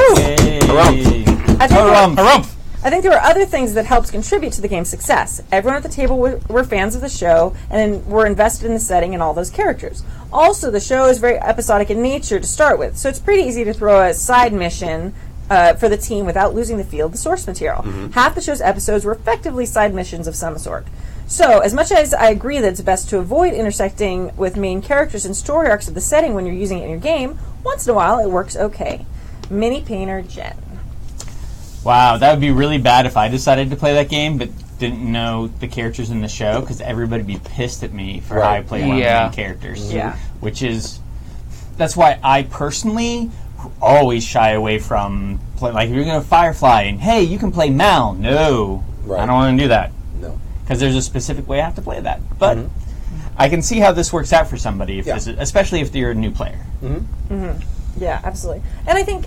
I think there were other things that helped contribute to the game's success. Everyone at the table were fans of the show and were invested in the setting and all those characters. Also, the show is very episodic in nature to start with, so it's pretty easy to throw a side mission for the team without losing the feel of the source material. Half the show's episodes were effectively side missions of some sort. So, as much as I agree that it's best to avoid intersecting with main characters and story arcs of the setting when you're using it in your game, once in a while it works okay. Mini Painter Jen. Wow, that would be really bad if I decided to play that game but didn't know the characters in the show, because everybody would be pissed at me for how I play one of the main characters. Yeah. That's why I personally always shy away from playing. Like, if you're going to Firefly and, hey, you can play Mal. No. I don't want to do that. No. Because there's a specific way I have to play that. But I can see how this works out for somebody, especially if you're a new player. Yeah, absolutely. And I think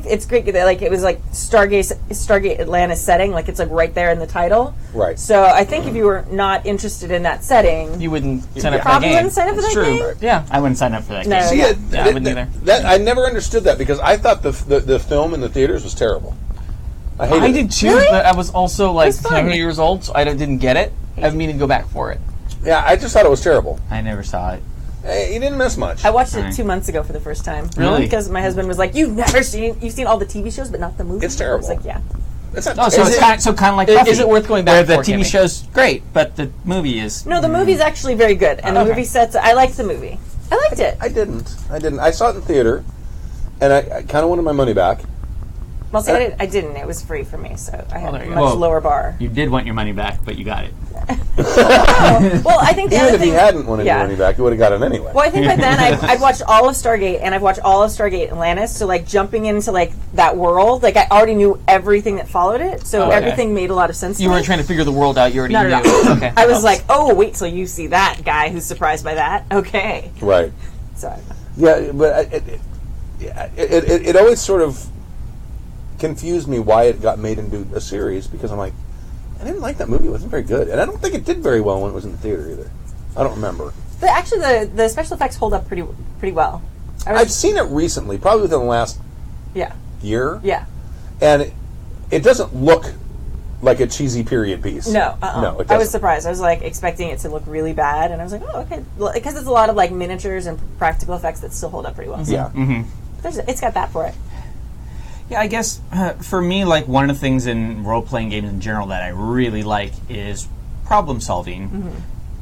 it's great that it was like Stargate Atlantis setting, like it's like right there in the title. Right. So I think if you were not interested in that setting, You wouldn't sign up for that probably game. wouldn't sign up for that game. Right. Yeah. I wouldn't sign up for that No. game. See, I wouldn't either. I never understood that because I thought the film in the theaters was terrible. I hated I it. did too, Really? but I was also like was fun. 7 years old, so I didn't get it. I've meaning to go back for it. Yeah, I just thought it was terrible. I never saw it. You didn't miss much. I watched it Right. 2 months ago for the first time. Really? Because my husband was like, you've seen all the TV shows, but not the movies. It's terrible. I was like, yeah. It's not Oh, so terrible. it's kind of like Is Buffy, it worth going where back the for, TV Kimmy? show's great, but the movie is... No, the movie's actually very good, and the Okay. movie sets. I liked the movie. I liked it. I didn't. I saw it in theater, and I kind of wanted my money back. Well, see, I didn't. It was free for me, so I had there a you much go. Well, lower bar. You did want your money back, but you got it. Well, I think the Even other if thing, he hadn't wanted yeah. your money back, you would have got it anyway. Well, I think by then I'd watched all of Stargate, and I've watched all of Stargate Atlantis. So, like, jumping into like that world, like I already knew everything that followed it, so Okay. everything made a lot of sense. You to weren't me. trying to figure the world out. You already No. knew. Okay. I was like, oh, wait till you see that guy who's surprised by that. Okay, Right. so Yeah, but it always sort of confused me why it got made into a series, because I'm like, I didn't like that movie. It wasn't very good. And I don't think it did very well when it was in the theater either. I don't remember. but actually the special effects hold up pretty well. I've seen it recently, probably within the last yeah, year. yeah. And it doesn't look like a cheesy period piece. No, No, it I was doesn't. surprised. I was like expecting it to look really bad, and I was like, oh, okay, because it's a lot of like miniatures and practical effects that still hold up pretty well. So Yeah. it's got that for it. Yeah, I guess for me, like, one of the things in role-playing games in general that I really like is problem solving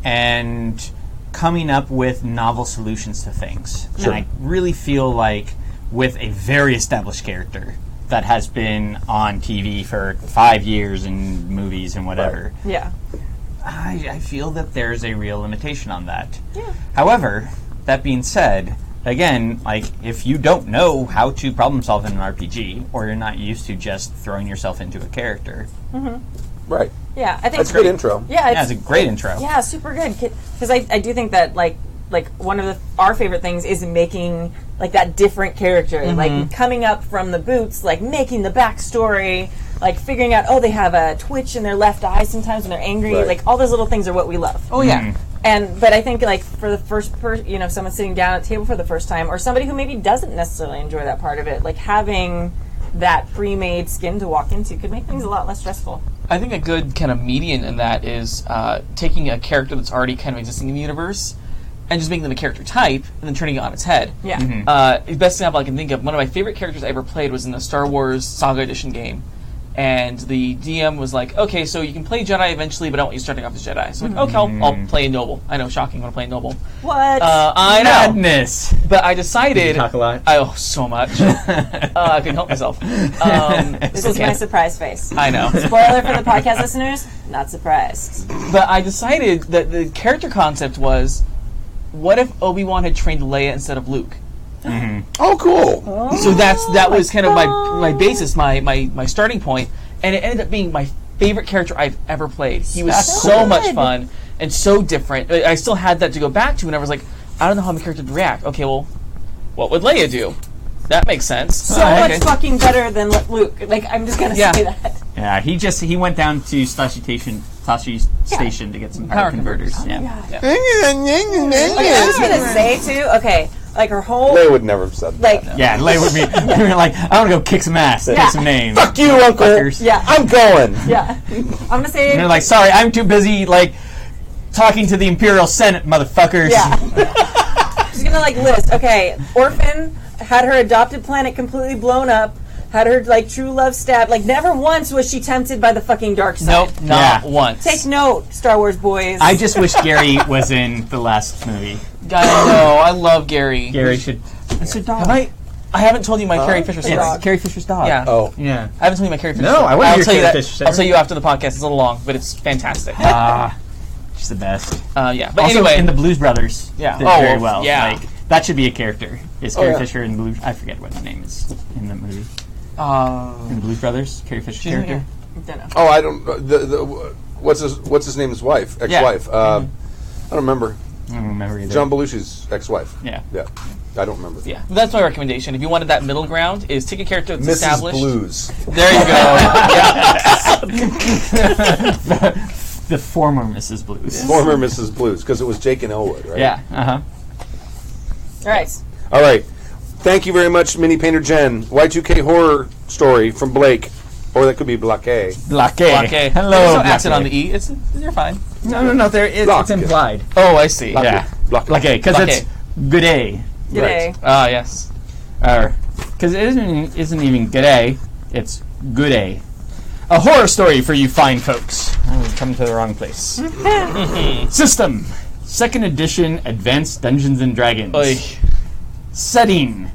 and coming up with novel solutions to things. Sure. And I really feel like with a very established character that has been on TV for 5 years in movies and whatever, Yeah. I feel that there's a real limitation on that. Yeah. However, that being said, again, like, if you don't know how to problem solve in an RPG, or you're not used to just throwing yourself into a character, Right. Yeah, I think That's a good intro. Yeah, it's a great intro. Yeah, super good. Because I do think that like one of our favorite things is making like that different character, like coming up from the boots, like making the backstory, like figuring out they have a twitch in their left eye sometimes when they're angry. Right. Like all those little things are what we love. Oh yeah. But I think like for the first person, someone sitting down at a table for the first time, or somebody who maybe doesn't necessarily enjoy that part of it, like having that pre-made skin to walk into could make things a lot less stressful. I think a good kind of median in that is taking a character that's already kind of existing in the universe and just making them a character type and then turning it on its head. Yeah. The best example I can think of, one of my favorite characters I ever played was in the Star Wars Saga Edition game. And the DM was like, okay, so you can play Jedi eventually, but I don't want you starting off as Jedi. So I'm like, okay, I'll play a Noble. I know, shocking, I'm going to play a Noble. What? I know. Madness! But I decided... Talk a lot. So much. I couldn't help myself. This is my surprise face. I know. Spoiler for the podcast listeners, not surprised. But I decided that the character concept was, what if Obi-Wan had trained Leia instead of Luke? Oh, cool. So that was kind of my basis, my starting point, and it ended up being my favorite character I've ever played. He was That's so good. much fun and so different. I still had that to go back to, and I was like, I don't know how my character would react. Okay, well, what would Leia do? That makes sense. So much fucking better than Luke. Like, I'm just gonna say that. Yeah, he went down to Sashi Station to get some power converters. Yeah. Okay, I was gonna say too. Okay, like her whole Leia would never have said that. like Yeah, Leia would be. We were like, I want to go kick some ass. Take some names. Fuck you, Uncle. Fuckers. yeah I'm going. yeah. I'm gonna say And they're like, sorry, I'm too busy like talking to the Imperial Senate, motherfuckers. yeah. She's gonna like list. Okay, orphan had her adopted planet completely blown up. Had her like true love stabbed. Like never once was she tempted by the fucking dark side. Nope, not Yeah. once. Take note, Star Wars boys. I just wish Gary was in the last movie. I know. I love Gary. Gary should. It's a dog. Have I haven't told you my Carrie Fisher story. It's Carrie Fisher's dog. Yeah. Oh. Yeah. I haven't told you my Carrie Fisher No, story. I wanna I'll hear tell you Carrie that. Fisher story. I'll tell you after the podcast. It's a little long, but it's fantastic. She's the best. Yeah. But Also, anyway, in the Blues Brothers, Yeah. did Oh, very well. yeah. Like, that should be a character. Is Carrie yeah. Fisher in Blues? I forget what her name is in the movie. uh, In the Blues Brothers, Carrie Fisher's She's in character. don't know. Oh, I don't. What's his name? His wife, ex-wife. I don't remember. I don't remember either. John Belushi's ex-wife. Yeah. Yeah. I don't remember. yeah. That's my recommendation. If you wanted that middle ground, is take a character that's Mrs. established. Blues. There you go. Yeah. The former Mrs. Blues. Former Mrs. Blues, because it was Jake and Elwood, right? Yeah. Uh-huh. All right. All right. Thank you very much, Mini Painter Jen. Y2K horror story from Blake, or that could be Blake. Blake. Okay. Hello, There's no Blake. accent on the E. You're fine. No. It's Blake. implied. Oh, I see. Yeah. Blake. Blake, because Blake. it's good day. Good day. Ah, yes. Because it isn't even good day. It's good day. A horror story for you fine folks. I've come to the wrong place. System. 2nd edition Advanced Dungeons and Dragons. Oy. Setting.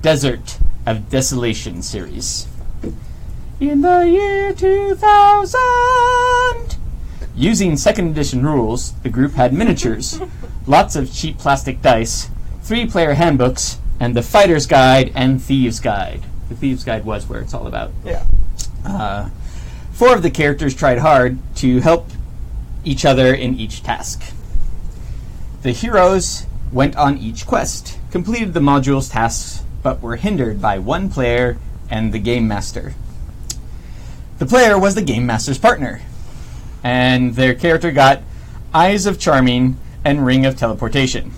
Desert of Desolation series. In the year 2000. Using 2nd edition rules, the group had miniatures, lots of cheap plastic dice, 3-player handbooks, and the Fighter's Guide and Thieves' Guide. The Thieves' Guide was where it's all about. Yeah. 4 of the characters tried hard to help each other in each task. The heroes went on each quest, completed the module's tasks, but were hindered by one player and the Game Master. The player was the Game Master's partner, and their character got Eyes of Charming and Ring of Teleportation.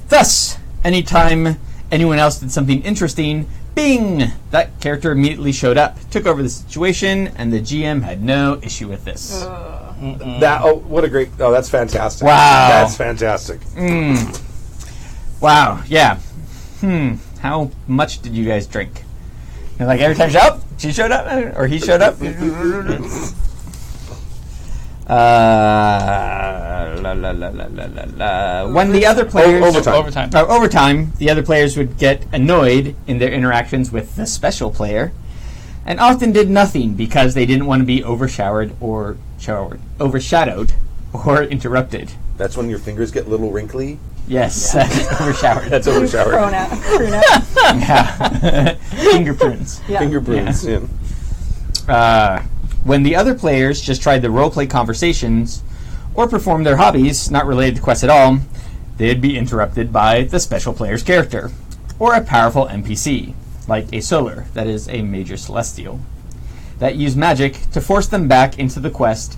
Thus, anytime anyone else did something interesting, bing! That character immediately showed up, took over the situation, and the GM had no issue with this. What a great. Oh, that's fantastic. Wow. That's fantastic. Wow, yeah. How much did you guys drink? And like every time she showed up, or he showed up. When the other players overtime, the other players would get annoyed in their interactions with the special player, and often did nothing because they didn't want to be overshadowed or interrupted. That's when your fingers get a little wrinkly. Yes, that's overshowered. That's overshowered. Prune out. Yeah. Fingerprints. Yeah. Fingerprints. Yeah. When the other players just tried the roleplay conversations or performed their hobbies not related to quests at all, they'd be interrupted by the special player's character or a powerful NPC, like a Solar, that is a major celestial, that use magic to force them back into the quest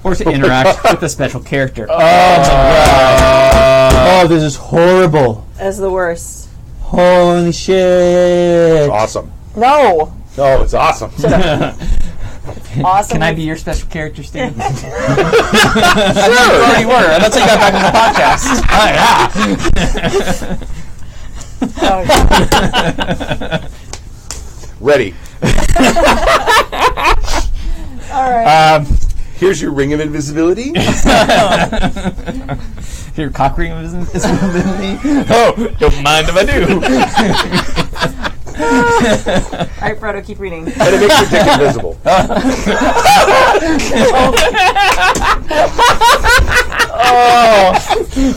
or to interact with the special character. Oh my god. Oh, this is horrible. That's the worst. Holy shit. Awesome. No. No, it's awesome. Awesome. Can I be your special character, Steve? You already were. That's how you got back on the podcast. Ready. All right. Here's your ring of invisibility. Your cock ring of invisibility? Oh, don't mind if I do. All right, Frodo, keep reading. And it makes your dick invisible.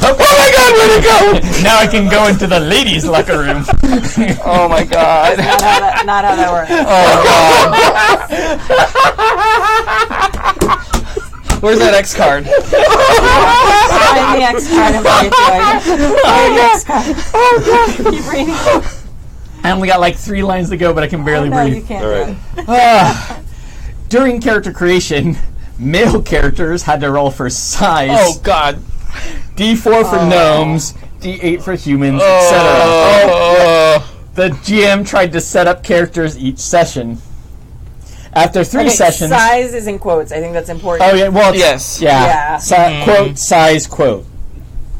Oh my god, where'd it go? Now I can go into the ladies' locker room. Oh my god. Not how that works. Oh god. Where's that X card? Find the X card and bring it to you. Find the X card. Keep reading. I only got like 3 lines to go, but I can barely No, you breathe. can't. All right. During character creation, male characters had to roll for size. Oh God. D4 for gnomes, D8 for humans, etc. The GM tried to set up characters each session. After 3 sessions... Size is in quotes. I think that's important. Oh, yeah, well... Yes. Yeah. Quote, size, quote.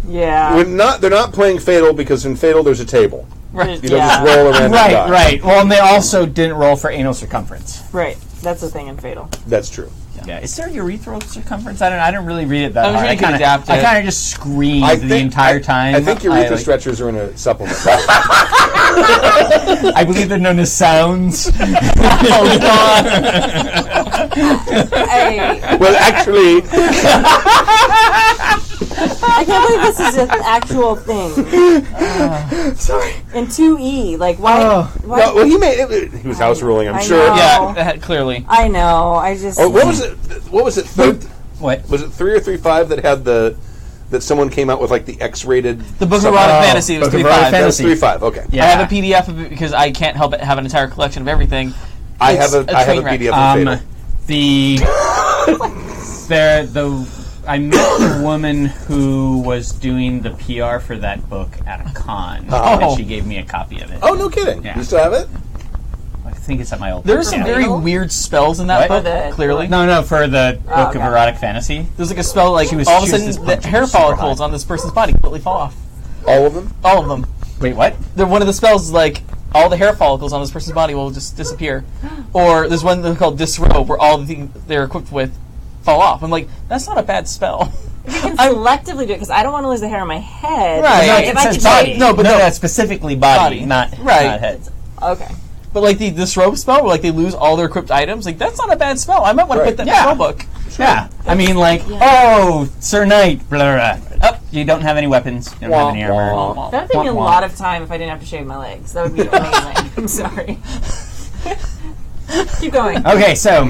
Yeah. They're not playing Fatal because in Fatal there's a table. Right. You don't just roll a random die. Right. Well, and they also didn't roll for anal circumference. Right. That's the thing in Fatal. That's true. Yeah. Is there urethral circumference? I don't really read it that I'm hard. sure you can adapt it. I kind of just screamed the entire time. I think urethra stretchers are in a supplement. I believe they're known as sounds. Oh God. Well, actually, I can't believe this is an actual thing. sorry. In 2E, like why? Well, he was house ruling, I'm I sure. know. Yeah, clearly. I know. I just. Oh, what was it? What was it? What? Was it 3 or 3.5 that had that someone came out with like the X-rated? The Book of Erotic Fantasy was Book of Erotic 3.5. That was Fantasy. 3.5. Okay. Yeah. I have a PDF of it because I can't help but have an entire collection of everything. I have a train wreck. PDF of Fatal. I met the woman who was doing the PR for that book at a con, and she gave me a copy of it. Oh, no kidding. Yeah. You still have it? I think it's at my old. There's some very weird spells in that What? book. Clearly, No, for the Book of okay. Erotic Fantasy. there's like a spell like She was- all of a she was sudden this the punch, hair super follicles hot. on this person's body completely fall off. All of them? All of them. Wait, what? One of the spells is like all the hair follicles on this person's body will just disappear. Or there's one that's called Disrobe where all the things they're equipped with fall off. I'm like, that's not a bad spell. You can selectively do it because I don't want to lose the hair on my head. Right. Like, No, if I could body. change- No, but no. that's specifically body, not head. Okay. But like the Disrobe spell where like they lose all their equipped items, like that's not a bad spell. I might want to Right. put that in Yeah. the spell book. Yeah, I mean, like, oh, Sir Knight, blah, blah, blah. Oh, you don't have any weapons, you don't have any armor. That would take me a Wah, wah. lot of time if I didn't have to shave my legs. That would be amazing. I'm sorry. Keep going. Okay, so,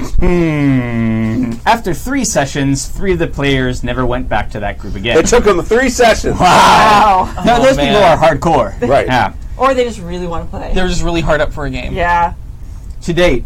after 3 sessions, 3 of the players never went back to that group again. It took them 3 sessions. Wow. No, those man. people are hardcore. Right. Yeah. Or they just really want to play. They're just really hard up for a game. Yeah. To date,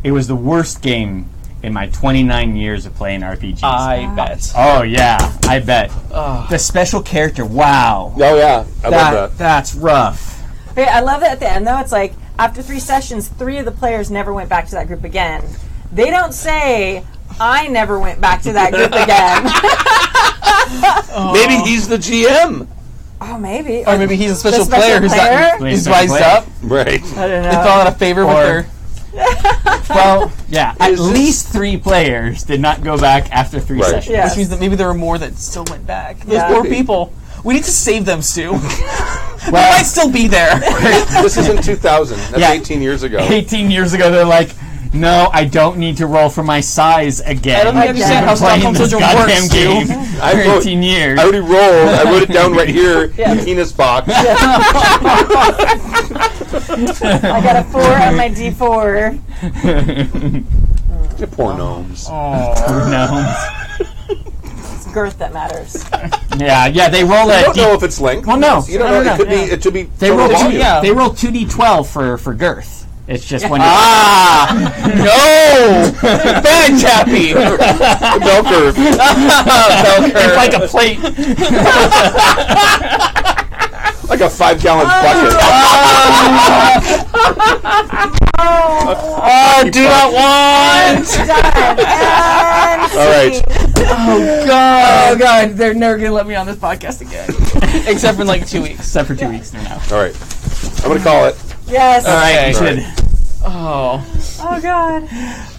it was the worst game in my 29 years of playing RPGs. I bet. Oh, yeah, I bet. The special character, wow. Oh, yeah. I love that. That's rough. Okay, I love that at the end, though. It's like, after 3 sessions, 3 of the players never went back to that group again. They don't say, I never went back to that group again. Maybe he's the GM. Oh, maybe. Or maybe he's a special The special player who's player? not, he's Special wised player. up. Right. I don't They know. fell out of favor with Or- their... Well, yeah, at least 3 players did not go back after 3 Right. sessions. Yes. Which means that maybe there were more that still went back. Those Yeah. poor people. We need to save them, Stu. They Well- might still be there. This is in 2000. That's Yeah. 18 years ago. 18 years ago, they're like, no, I don't need to roll for my size again. I don't think I understand how I've been playing Stockholm this Syndrome goddamn works, Stu. game I for wrote- 18 years. I already rolled. I wrote it down right here. The penis box. I got a 4 on my D4. Poor gnomes. No. It's girth that matters. Yeah, they roll I a don't know if it's length. Well, no. You don't No, know. no, It could no. be. It could be. They total roll volume. yeah. They roll 2d12 for girth. It's just when No! Bad Chappie! Bell curve. it's like a plate. Like a 5-gallon bucket. Oh, do not want! All right. Oh, God, they're never going to let me on this podcast again. Except for like 2 weeks. Except for 2 weeks from now. All right. I'm gonna call it. Yes. All right. You All right. should. Oh. Oh, God.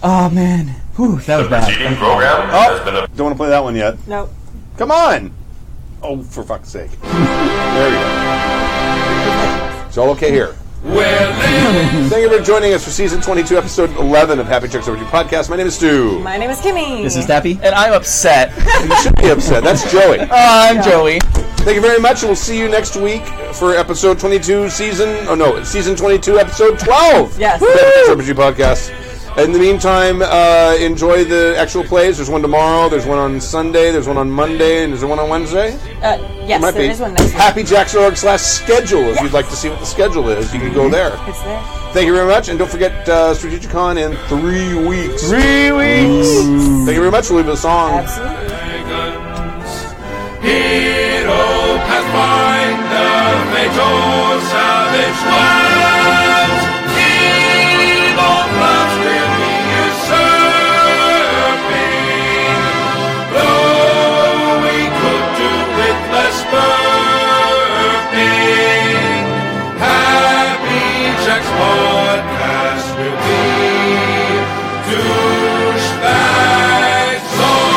Oh, man. Whew, that was bad. Program has been Don't want to play that one yet. Nope. Come on. Oh, for fuck's sake. There we go. It's all okay here. Thank you for joining us for season 22, episode 11 of Happy Chicks Overdue podcast. My name is Stu. My name is Kimmy. This is Dappy. And I'm upset. You should be upset. That's Joey. I'm Joey. Thank you very much, and we'll see you next week for episode 22, season 22, episode 12. Yes. Happy Chicks Overdue podcast. In the meantime, enjoy the actual plays. There's one tomorrow, there's one on Sunday, there's one on Monday, and is there one on Wednesday? Yes, Might there be. is one next week. HappyJacks.org/schedule. If you'd like to see what the schedule is, you can go there. It's there. Thank you very much, and don't forget Strategicon in 3 weeks. 3 weeks. Thank you very much. We'll leave with a song. Absolutely. Hero Pathfinder, fatal savage lands. Evil plans will be usurping. Though we could do with less burping, Happy Jack's podcast will be douchebag song.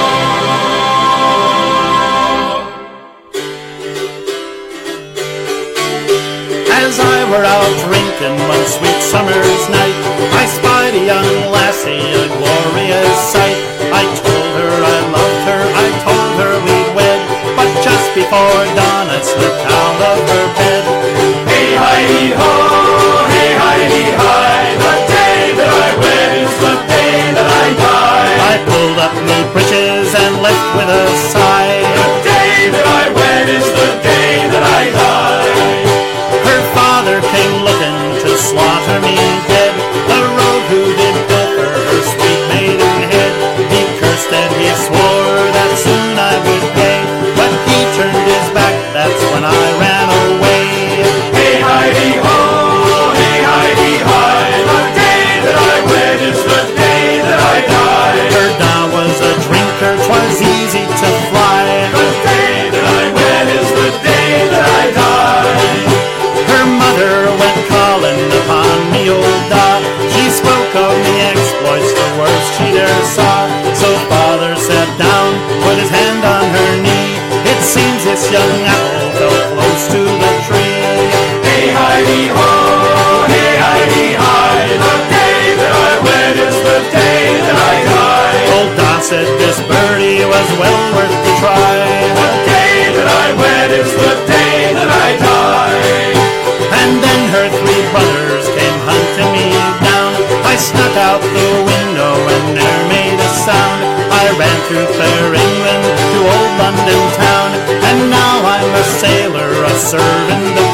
As I were out drinking one sweet summer's night, I spied a young lassie, a glorious sight. I told her I loved her, I told her we'd wed, but just before dawn I slipped out of her bed. Hey hi ho, hey hi, the day that I wed is the day that I die. I pulled up me breeches and left with a sigh. The day that I wed is the day that I die. Her father came looking to slaughter me dead. The rogue who did pilfer her sweet maidenhead. He cursed and he swore that soon I would pay, but he turned his back, that's when I ran away. Hey ho, hey hi, the day that I wed is the day that I die. Her da was a drinker, 'twas easy to fly. The day that I wed is the day that I die. Her mother went calling upon me, old da. She spoke of me exploits, the worst she e'er saw. So father sat down, put his hand on her knee. It seems this young apple fell close to the tree. Hey ho, hey hi, the day that I wed is the day that I die. Old da said this birdie was well worth the try. The day that I wed is the day that I die. And then her 3 brothers came hunting me down. I snuck out the window and ne'er made a sound. I ran through fair England to old London town, and now I'm a sailor, a servant of